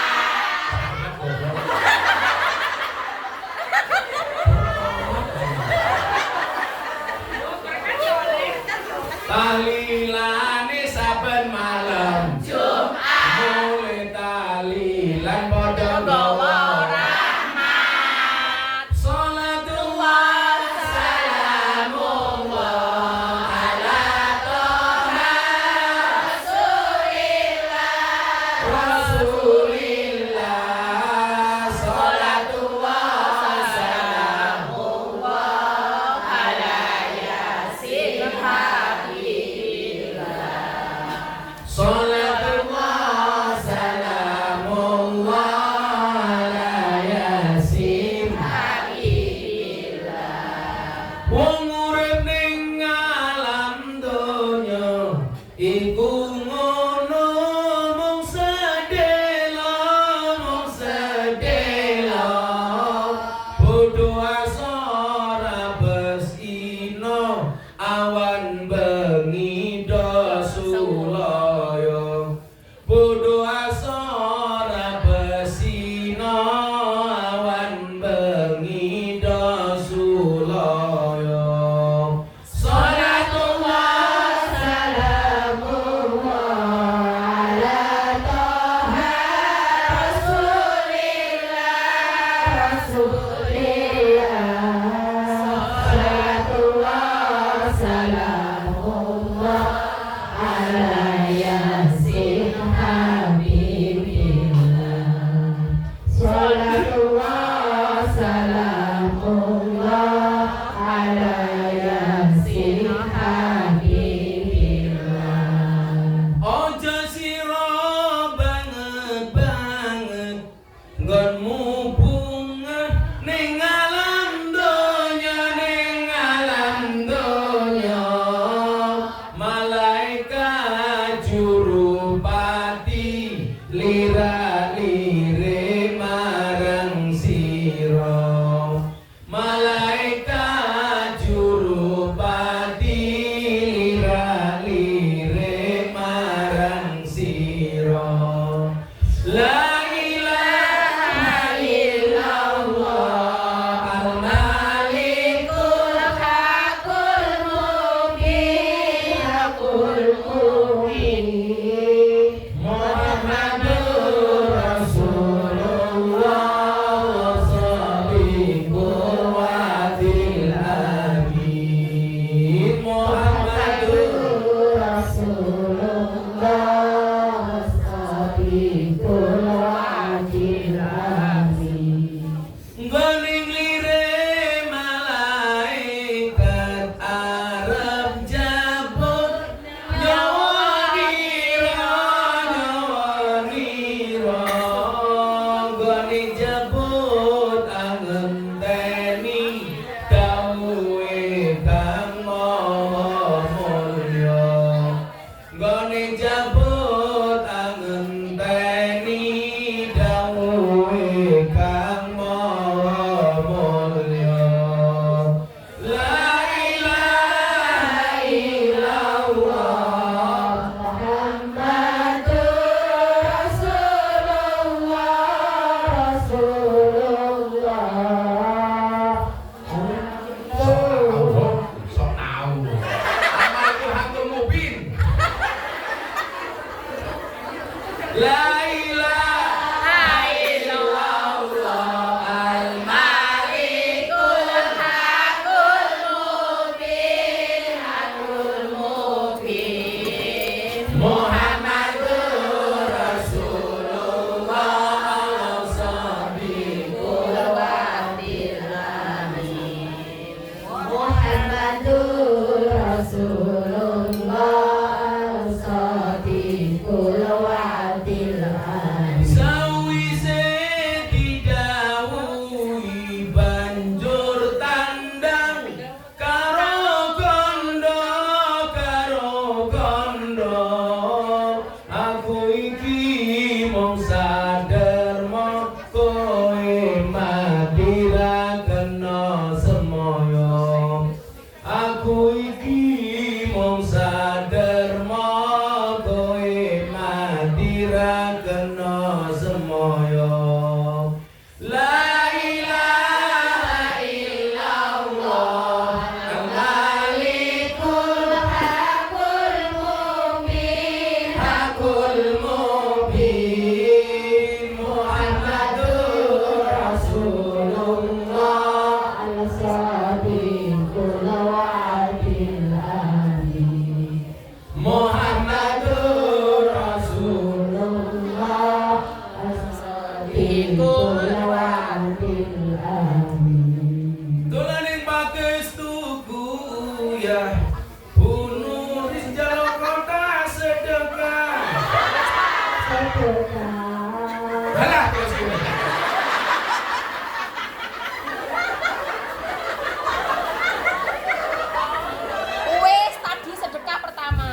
Wes tadi sedekah pertama.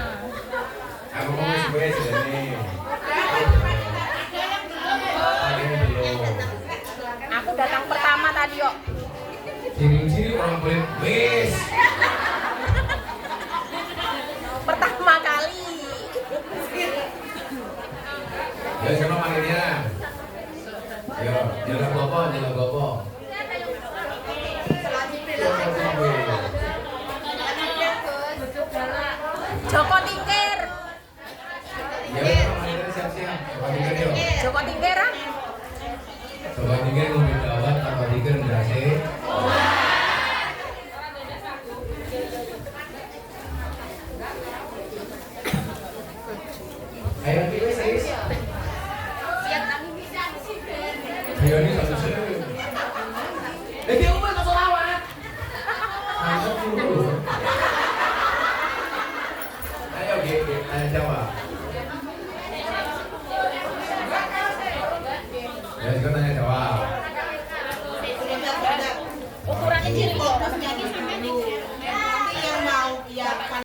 Aku mau wes ini. Aku datang pertama tadi kok. Sini orang boleh wes. Pertama kali. Ya sama manggilnya. Yo, jalan gopo. Joko Tingkir. Ya, manggilnya siap-siap. Joko Tingkir yo. Joko Tingkir ah. Joko Tingkir ngombe dawat, Joko Tingkir ndase. Ayo kita serius. Siap kami bisa di sini. Ayo ini satu sini. Dia umur ke selawat. Ayo dulu. Ayo tanya jawab. Ya, sekarang tanya jawab. Ukurannya cilik.